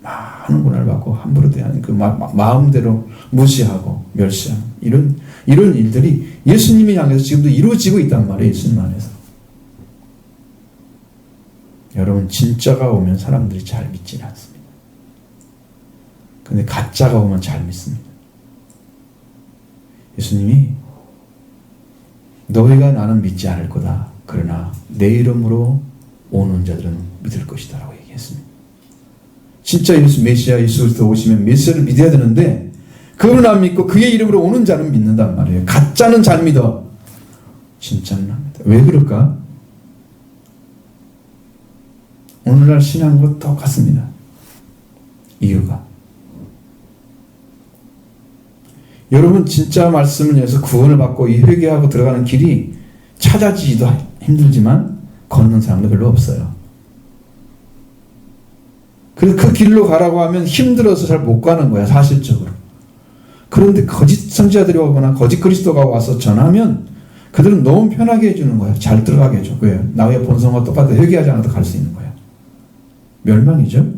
많은 고난을 받고 함부로 대하는 그 마음대로 무시하고 멸시하는 이런 일들이 예수님이 향해서 지금도 이루어지고 있단 말이에요. 예수님 안에서. 여러분 진짜가 오면 사람들이 잘 믿지는 않습니다. 근데 가짜가 오면 잘 믿습니다. 예수님이 너희가 나는 믿지 않을 거다. 그러나 내 이름으로 오는 자들은 믿을 것이다 라고 얘기했습니다. 진짜 메시아 예수 그리스도 오시면 메시아를 믿어야 되는데 그분은 안 믿고 그의 이름으로 오는 자는 믿는단 말이에요. 가짜는 잘 믿어. 진짜는 안 믿어. 왜 그럴까? 오늘날 신앙과 똑같습니다. 이유가 여러분 진짜 말씀을 위해서 구원을 받고 이 회개하고 들어가는 길이 찾아지기도 힘들지만 걷는 사람도 별로 없어요. 그래서 그 길로 가라고 하면 힘들어서 잘 못 가는 거야, 사실적으로. 그런데 거짓 선지자들이 오거나 거짓 그리스도가 와서 전하면 그들은 너무 편하게 해주는 거야. 잘 들어가게 해줘. 왜? 나의 본성과 똑같아. 회개하지 않아도 갈 수 있는 거야. 멸망이죠.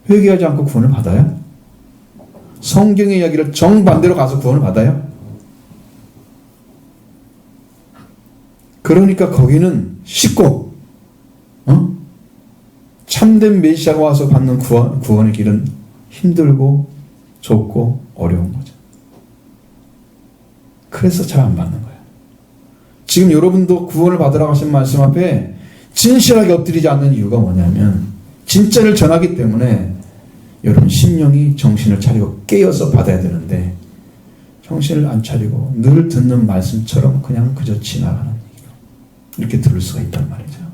회개하지 않고 구원을 받아요? 성경의 이야기를 정반대로 가서 구원을 받아요? 그러니까 거기는 쉽고 참된 메시아가 와서 받는 구원의 길은 힘들고 좁고 어려운 거죠. 그래서 잘 안 받는 거예요. 지금 여러분도 구원을 받으라고 하신 말씀 앞에 진실하게 엎드리지 않는 이유가 뭐냐면 진짜를 전하기 때문에 여러분 심령이 정신을 차리고 깨어서 받아야 되는데 정신을 안 차리고 늘 듣는 말씀처럼 그냥 그저 지나가는 이렇게 들을 수가 있단 말이죠.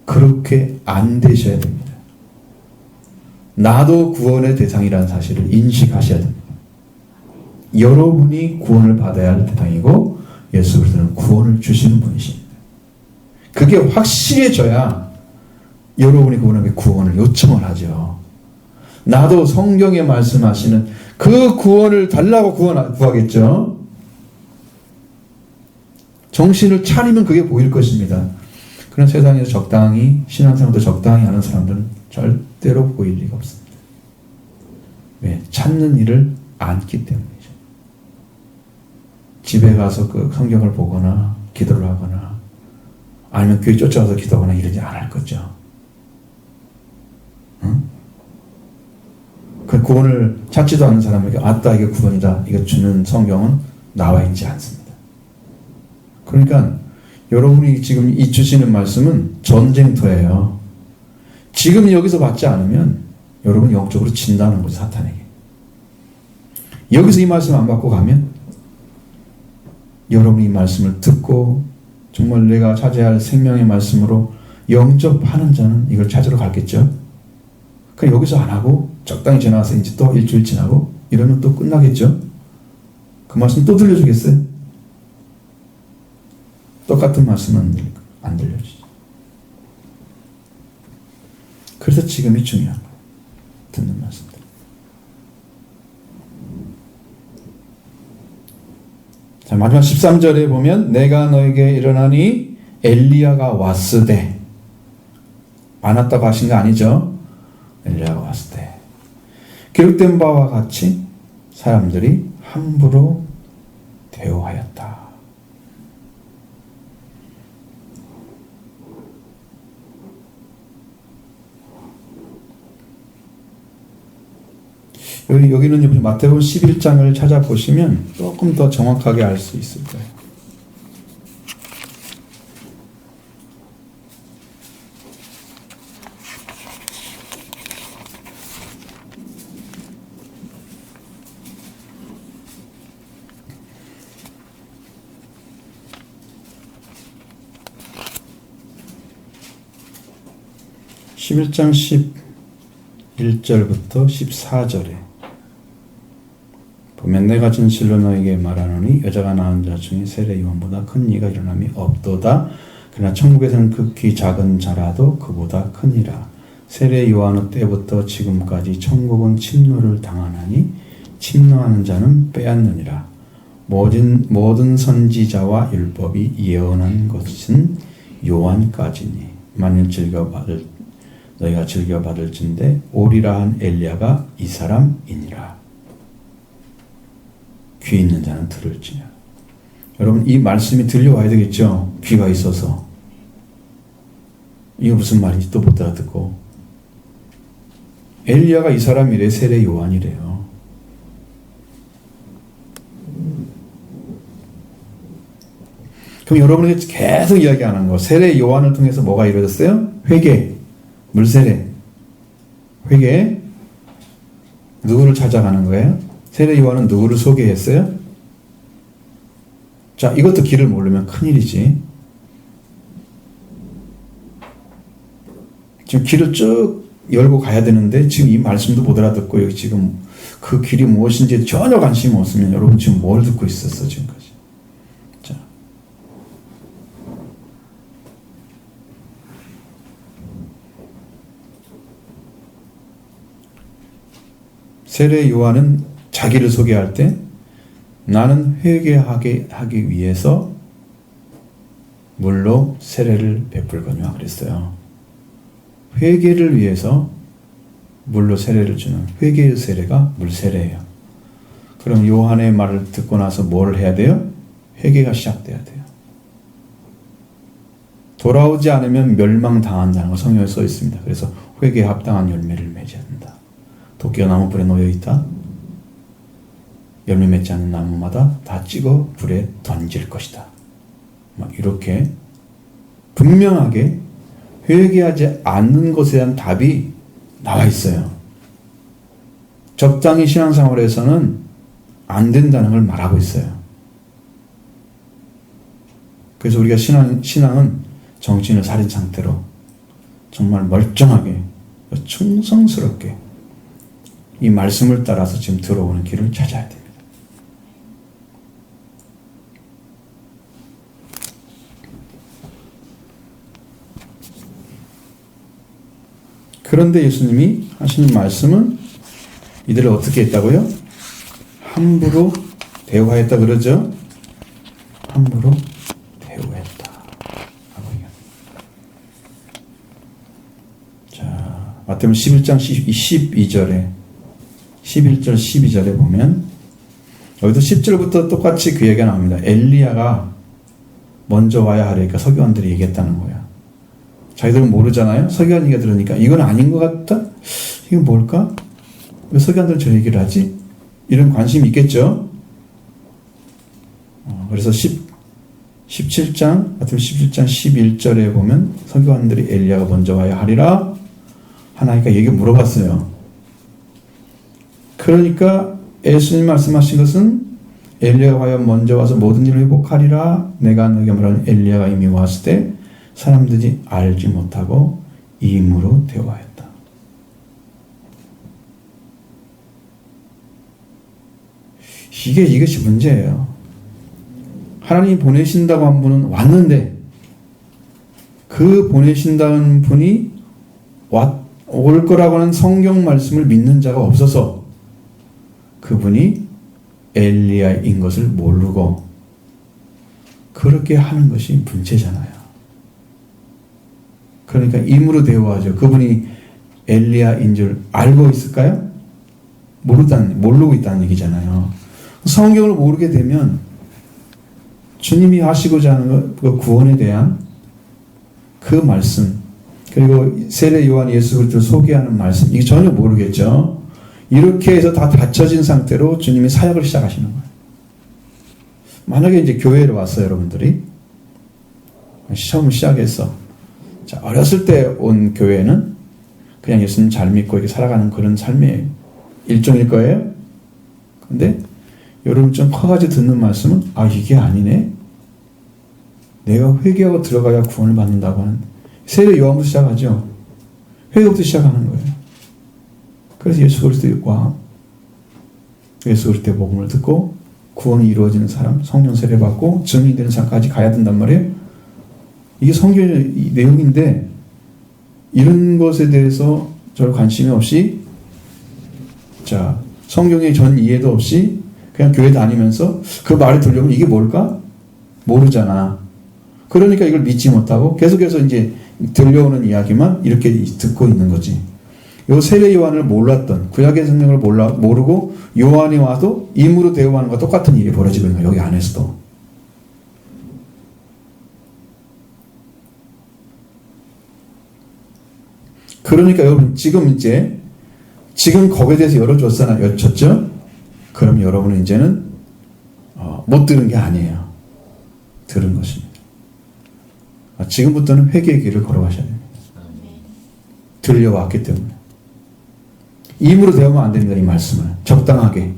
그렇게 안 되셔야 됩니다. 나도 구원의 대상이라는 사실을 인식하셔야 됩니다. 여러분이 구원을 받아야 할 대상이고 예수 그리스도는 구원을 주시는 분이십니다. 그게 확실해져야 여러분이 그분에게 구원을 요청을 하죠. 나도 성경에 말씀하시는 그 구원을 달라고 구하겠죠. 정신을 차리면 그게 보일 것입니다. 그런 세상에서 적당히 신앙생활도 적당히 하는 사람들은 절대로 보일 리가 없습니다. 왜? 찾는 일을 않기 때문이죠. 집에 가서 그 성경을 보거나 기도를 하거나 아니면 교회 쫓아가서 기도하거나 이러지 않을 거죠. 응? 그 구원을 찾지도 않는 사람에게 아따 이게 구원이다 이거 주는 성경은 나와 있지 않습니다. 그러니까 여러분이 지금 이 주시는 말씀은 전쟁터예요. 지금 여기서 받지 않으면 여러분 영적으로 진다는 거죠. 사탄에게. 여기서 이 말씀 안 받고 가면 여러분이 이 말씀을 듣고 정말 내가 차지할 생명의 말씀으로 영접하는 자는 이걸 찾으러 갔겠죠. 그럼 여기서 안 하고 적당히 지나가서 이제 또 일주일 지나고 이러면 또 끝나겠죠. 그 말씀 또 들려주겠어요? 똑같은 말씀은 안 들려주죠. 그래서 지금이 중요한 거예요. 듣는 말씀들. 자, 마지막 13절에 보면 내가 너에게 일어나니 엘리야가 왔으되 안 왔다고 하신 거 아니죠? 엘리야가 왔으되 기록된 바와 같이 사람들이 함부로 대우하였다. 여기는 마태복음 11장을 찾아보시면 조금 더 정확하게 알 수 있을 거예요. (11장) 11절부터 14절에 보면 내가 진실로 너에게 말하노니 여자가 낳은 자 중에 세례 요한보다 큰 이가 일어남이 없도다. 그러나 천국에서는 극히 작은 자라도 그보다 크니라. 세례 요한의 때부터 지금까지 천국은 침노를 당하나니 침노하는 자는 빼앗느니라. 모든 선지자와 율법이 예언한 것은 요한까지니 만일 너희가 즐겨받을진대 오리라 한 엘리야가 이 사람이니라. 귀 있는 자는 들을지냐. 여러분 이 말씀이 들려와야 되겠죠. 귀가 있어서. 이거 무슨 말인지 또 못 알아듣고. 엘리야가 이 사람이래. 세례 요한이래요. 그럼 여러분에게 계속 이야기하는 거. 세례 요한을 통해서 뭐가 이루어졌어요? 회개, 물세례. 회개. 누구를 찾아가는 거예요? 세례 요한은 누구를 소개했어요? 자, 이것도 길을 모르면 큰일이지. 지금 길을 쭉 열고 가야 되는데 지금 이 말씀도 못 알아듣고 여기 지금 그 길이 무엇인지 전혀 관심이 없으면 여러분 지금 뭘 듣고 있었어 지금까지. 자, 세례 요한은 자기를 소개할 때 나는 회개하게 하기 위해서 물로 세례를 베풀거니와 그랬어요. 회개를 위해서 물로 세례를 주는 회개의 세례가 물세례예요. 그럼 요한의 말을 듣고 나서 뭘 해야 돼요? 회개가 시작돼야 돼요. 돌아오지 않으면 멸망당한다는 거 성경에 써 있습니다. 그래서 회개에 합당한 열매를 맺어야 된다. 도끼가 나무불에 놓여있다. 열매 맺지 않는 나무마다 다 찍어 불에 던질 것이다. 막 이렇게 분명하게 회개하지 않는 것에 대한 답이 나와 있어요. 적당히 신앙생활에서는 안 된다는 걸 말하고 있어요. 그래서 우리가 신앙은 정신을 사린 상태로 정말 멀쩡하게 충성스럽게 이 말씀을 따라서 지금 들어오는 길을 찾아야 됩니다. 그런데 예수님이 하시는 말씀은 이들을 어떻게 했다고요? 함부로 대우하였다 그러죠? 함부로 대우했다. 자, 마태복음 11장 12절에 11절 12절에 보면 여기도 10절부터 똑같이 그 얘기가 나옵니다. 엘리야가 먼저 와야 하려니까 서기관들이 얘기했다는 거야. 자기들은 모르잖아요. 서기관 얘기가 들으니까 이건 아닌 것 같다? 이건 뭘까? 왜 서기관들은 저 얘기를 하지? 이런 관심이 있겠죠? 그래서 17장 11절에 보면 서기관들이 엘리야가 먼저 와야 하리라 하나니까 얘기 물어봤어요. 그러니까 예수님 말씀하신 것은 엘리야가 과연 먼저 와서 모든 일을 회복하리라 내가 너에게 말하는 엘리야가 이미 왔을 때 사람들이 알지 못하고 임으로 대화했다. 이것이 문제예요. 하나님이 보내신다고 한 분은 왔는데 그 보내신다는 분이 올 거라고 하는 성경 말씀을 믿는 자가 없어서 그분이 엘리야인 것을 모르고 그렇게 하는 것이 문제잖아요. 그러니까 임으로 대우하죠. 그분이 엘리야인 줄 알고 있을까요? 모르고 있다는 얘기잖아요. 성경을 모르게 되면 주님이 하시고자 하는 그 구원에 대한 그 말씀 그리고 세례 요한 예수 그리스도를 소개하는 말씀 이게 전혀 모르겠죠. 이렇게 해서 다 닫혀진 상태로 주님이 사역을 시작하시는 거예요. 만약에 이제 교회로 왔어요, 여러분들이 처음 시작해서 자, 어렸을 때 온 교회는 그냥 예수님 잘 믿고 이렇게 살아가는 그런 삶의 일종일 거예요. 근데 여러분 좀 커가지고 듣는 말씀은 이게 아니네. 내가 회개하고 들어가야 구원을 받는다고 하는 세례 요한부터 시작하죠. 회개부터 시작하는 거예요. 그래서 예수 그리스도와 예수 그리스도의 복음을 듣고 구원이 이루어지는 사람, 성령 세례 받고 증인이 되는 사람까지 가야 된단 말이에요. 이게 성경의 내용인데 이런 것에 대해서 별 관심이 없이 자 성경의 전 이해도 없이 그냥 교회 다니면서 그 말을 들려면 이게 뭘까? 모르잖아. 그러니까 이걸 믿지 못하고 계속해서 이제 들려오는 이야기만 이렇게 듣고 있는 거지. 요 세례 요한을 몰랐던 구약의 성경을 모르고 요한이 와도 임으로 대우하는 것과 똑같은 일이 벌어지고 있는 거예요. 여기 안에서도. 그러니까 여러분 지금 거기에 대해서 여옅죠? 그럼 여러분은 이제는 못 들은 게 아니에요. 들은 것입니다. 지금부터는 회개의 길을 걸어가셔야 됩니다. 들려왔기 때문에. 임으로 대하면 안 됩니다. 이 말씀을. 적당하게.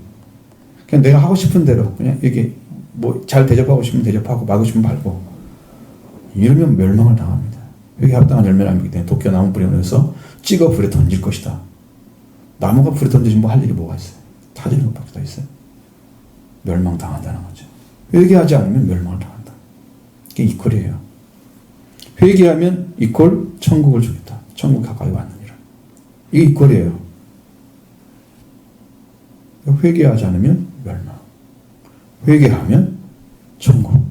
그냥 내가 하고 싶은 대로 그냥 이렇게 잘 대접하고 싶으면 대접하고 말고 싶으면 말고 이러면 멸망을 당합니다. 회개에 합당한 열매를 안 믿기 때문에 도끼와 나무 뿌리 올려서 찍어 불에 던질 것이다. 나무가 불에 던지면 할 일이 뭐가 있어요? 타지는 것밖에 더 있어요. 멸망당한다는 거죠. 회개하지 않으면 멸망을 당한다. 이게 이퀄이에요. 회개하면 이퀄 천국을 주겠다. 천국 가까이 왔느니라. 이게 이퀄이에요. 회개하지 않으면 멸망. 회개하면 천국.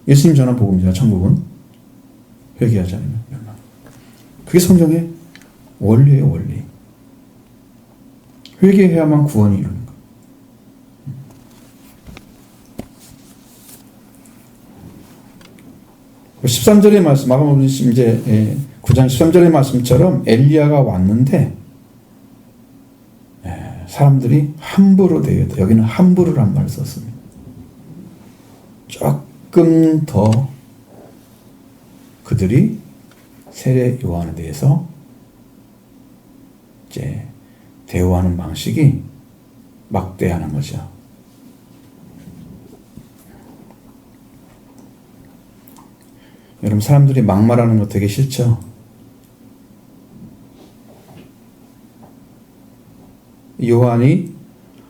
예수님 전한 복음이잖아요. 천국은 회개하지 않으면 멸망. 그게 성경의 원리예요. 원리. 회개해야만 구원이 이루는 거예요. 13절의 말씀, 마가복음 이제 9장 13절의 말씀처럼 엘리야가 왔는데 사람들이 함부로 대했다. 여기는 함부로란 말을 썼습니다. 조금 더 그들이 세례 요한에 대해서 이제 대우하는 방식이 막대하는 거죠. 여러분, 사람들이 막말하는 거 되게 싫죠? 요한이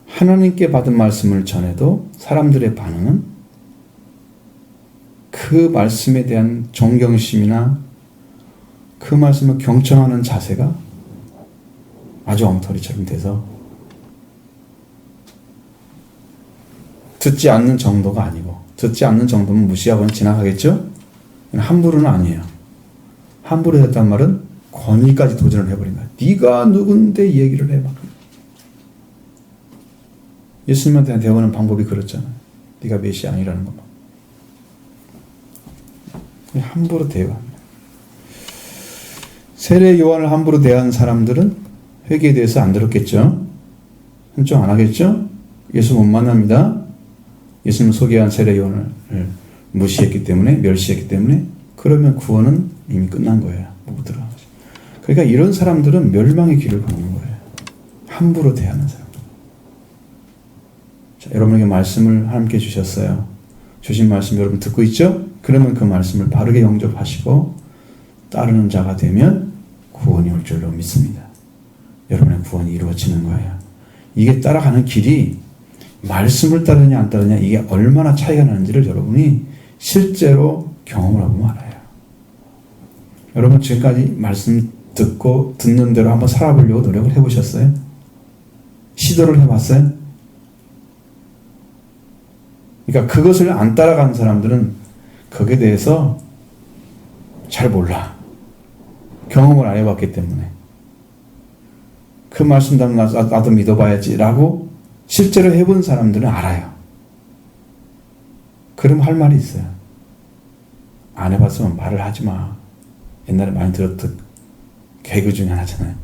하나님께 받은 말씀을 전해도 사람들의 반응은 그 말씀에 대한 존경심이나 그 말씀을 경청하는 자세가 아주 엉터리처럼 돼서 듣지 않는 정도가 아니고, 듣지 않는 정도면 무시하고는 지나가겠죠? 함부로는 아니에요. 함부로 했단 말은 권위까지 도전을 해버린 거야. 네가 누군데 얘기를 해봐. 예수님한테 대화하는 방법이 그렇잖아요. 네가 메시아 아니라는 것만. 함부로 대화합니다. 세례 요한을 함부로 대한 사람들은 회개에 대해서 안 들었겠죠? hun종 안 하겠죠? 예수 못 만납니다. 예수님 소개한 세례 요한을 무시했기 때문에, 멸시했기 때문에, 그러면 구원은 이미 끝난 거예요. 못 들어가죠. 그러니까 이런 사람들은 멸망의 길을 걷는 거예요. 함부로 대하는 사람. 자, 여러분에게 말씀을 함께 주셨어요. 주신 말씀 여러분 듣고 있죠? 그러면 그 말씀을 바르게 영접하시고 따르는 자가 되면 구원이 올 줄로 믿습니다. 여러분의 구원이 이루어지는 거예요. 이게 따라가는 길이 말씀을 따르냐 안 따르냐, 이게 얼마나 차이가 나는지를 여러분이 실제로 경험을 하고 알아요. 여러분 지금까지 말씀 듣고 듣는 대로 한번 살아보려고 노력을 해보셨어요? 시도를 해봤어요? 그러니까 그것을 안 따라가는 사람들은 거기에 대해서 잘 몰라. 경험을 안 해봤기 때문에. 그 말씀 나도 믿어봐야지 라고 실제로 해본 사람들은 알아요. 그럼 할 말이 있어요. 안 해봤으면 말을 하지 마. 옛날에 많이 들었던 개그 중에 하나잖아요.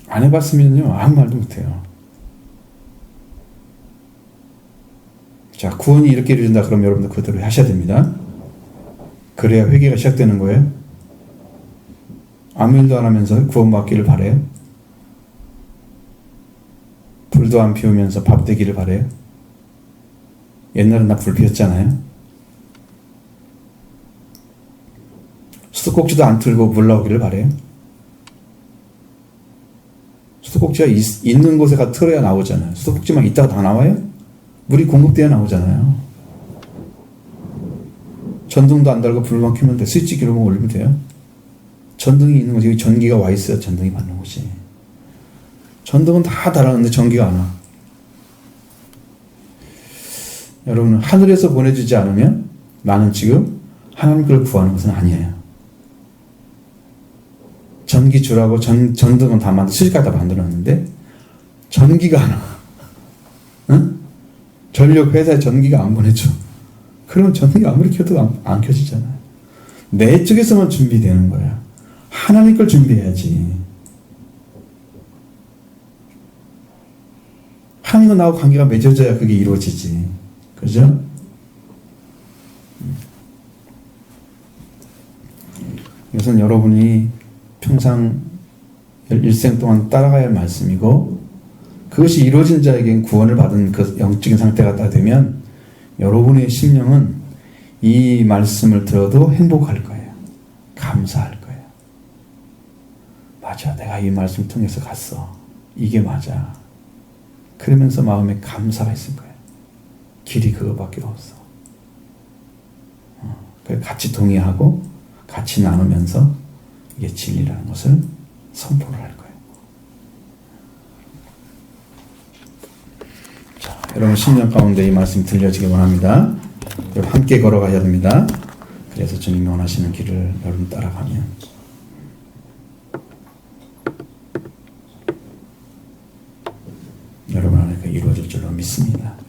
안 해봤으면요 아무 말도 못해요. 자, 구원이 이렇게 이루어진다 그럼 여러분들 그대로 하셔야 됩니다. 그래야 회개가 시작되는 거예요. 아무 일도 안 하면서 구원받기를 바래요. 불도 안 피우면서 밥 되기를 바래요. 옛날엔 나 불 피웠잖아요. 수도꼭지도 안 틀고 물 나오기를 바래요. 수도꼭지가 있는 곳에 가 틀어야 나오잖아요. 수도꼭지만 있다가 다 나와요? 물이 공급돼야 나오잖아요. 전등도 안 달고 불만 켜면 돼. 스위치 기로만 올리면 돼요. 전등이 있는 곳에 여기 전기가 와 있어야 전등이 맞는 거지. 전등은 다 달았는데 전기가 안 와. 여러분은 하늘에서 보내주지 않으면 나는 지금 하나님 걸 구하는 것은 아니에요. 전기 주라고 전등은 다 스위치까지 다 만들었는데 전기가 안 와. 응? 전력 회사에 전기가 안 보내줘. 그러면 전기가 아무리 켜도 안 켜지잖아요. 내 쪽에서만 준비되는 거야. 하나님 걸 준비해야지. 하나님과 나하고 관계가 맺어져야 그게 이루어지지. 그죠? 이것은 여러분이 평생 일생 동안 따라가야 할 말씀이고, 그것이 이루어진 자에겐 구원을 받은 그 영적인 상태가 다 되면 여러분의 심령은 이 말씀을 들어도 행복할 거예요. 감사할 거예요. 맞아, 내가 이 말씀 통해서 갔어. 이게 맞아. 그러면서 마음에 감사가 있을 거예요. 길이 그거밖에 없어. 같이 동의하고 같이 나누면서 이게 진리라는 것을 선포를 할 거예요. 자, 여러분 심령 가운데 이 말씀이 들려지기 원합니다. 여러분 함께 걸어가야 됩니다. 그래서 주님이 원하시는 길을 여러분 따라가면 여러분 안에 이루어질 줄로 믿습니다.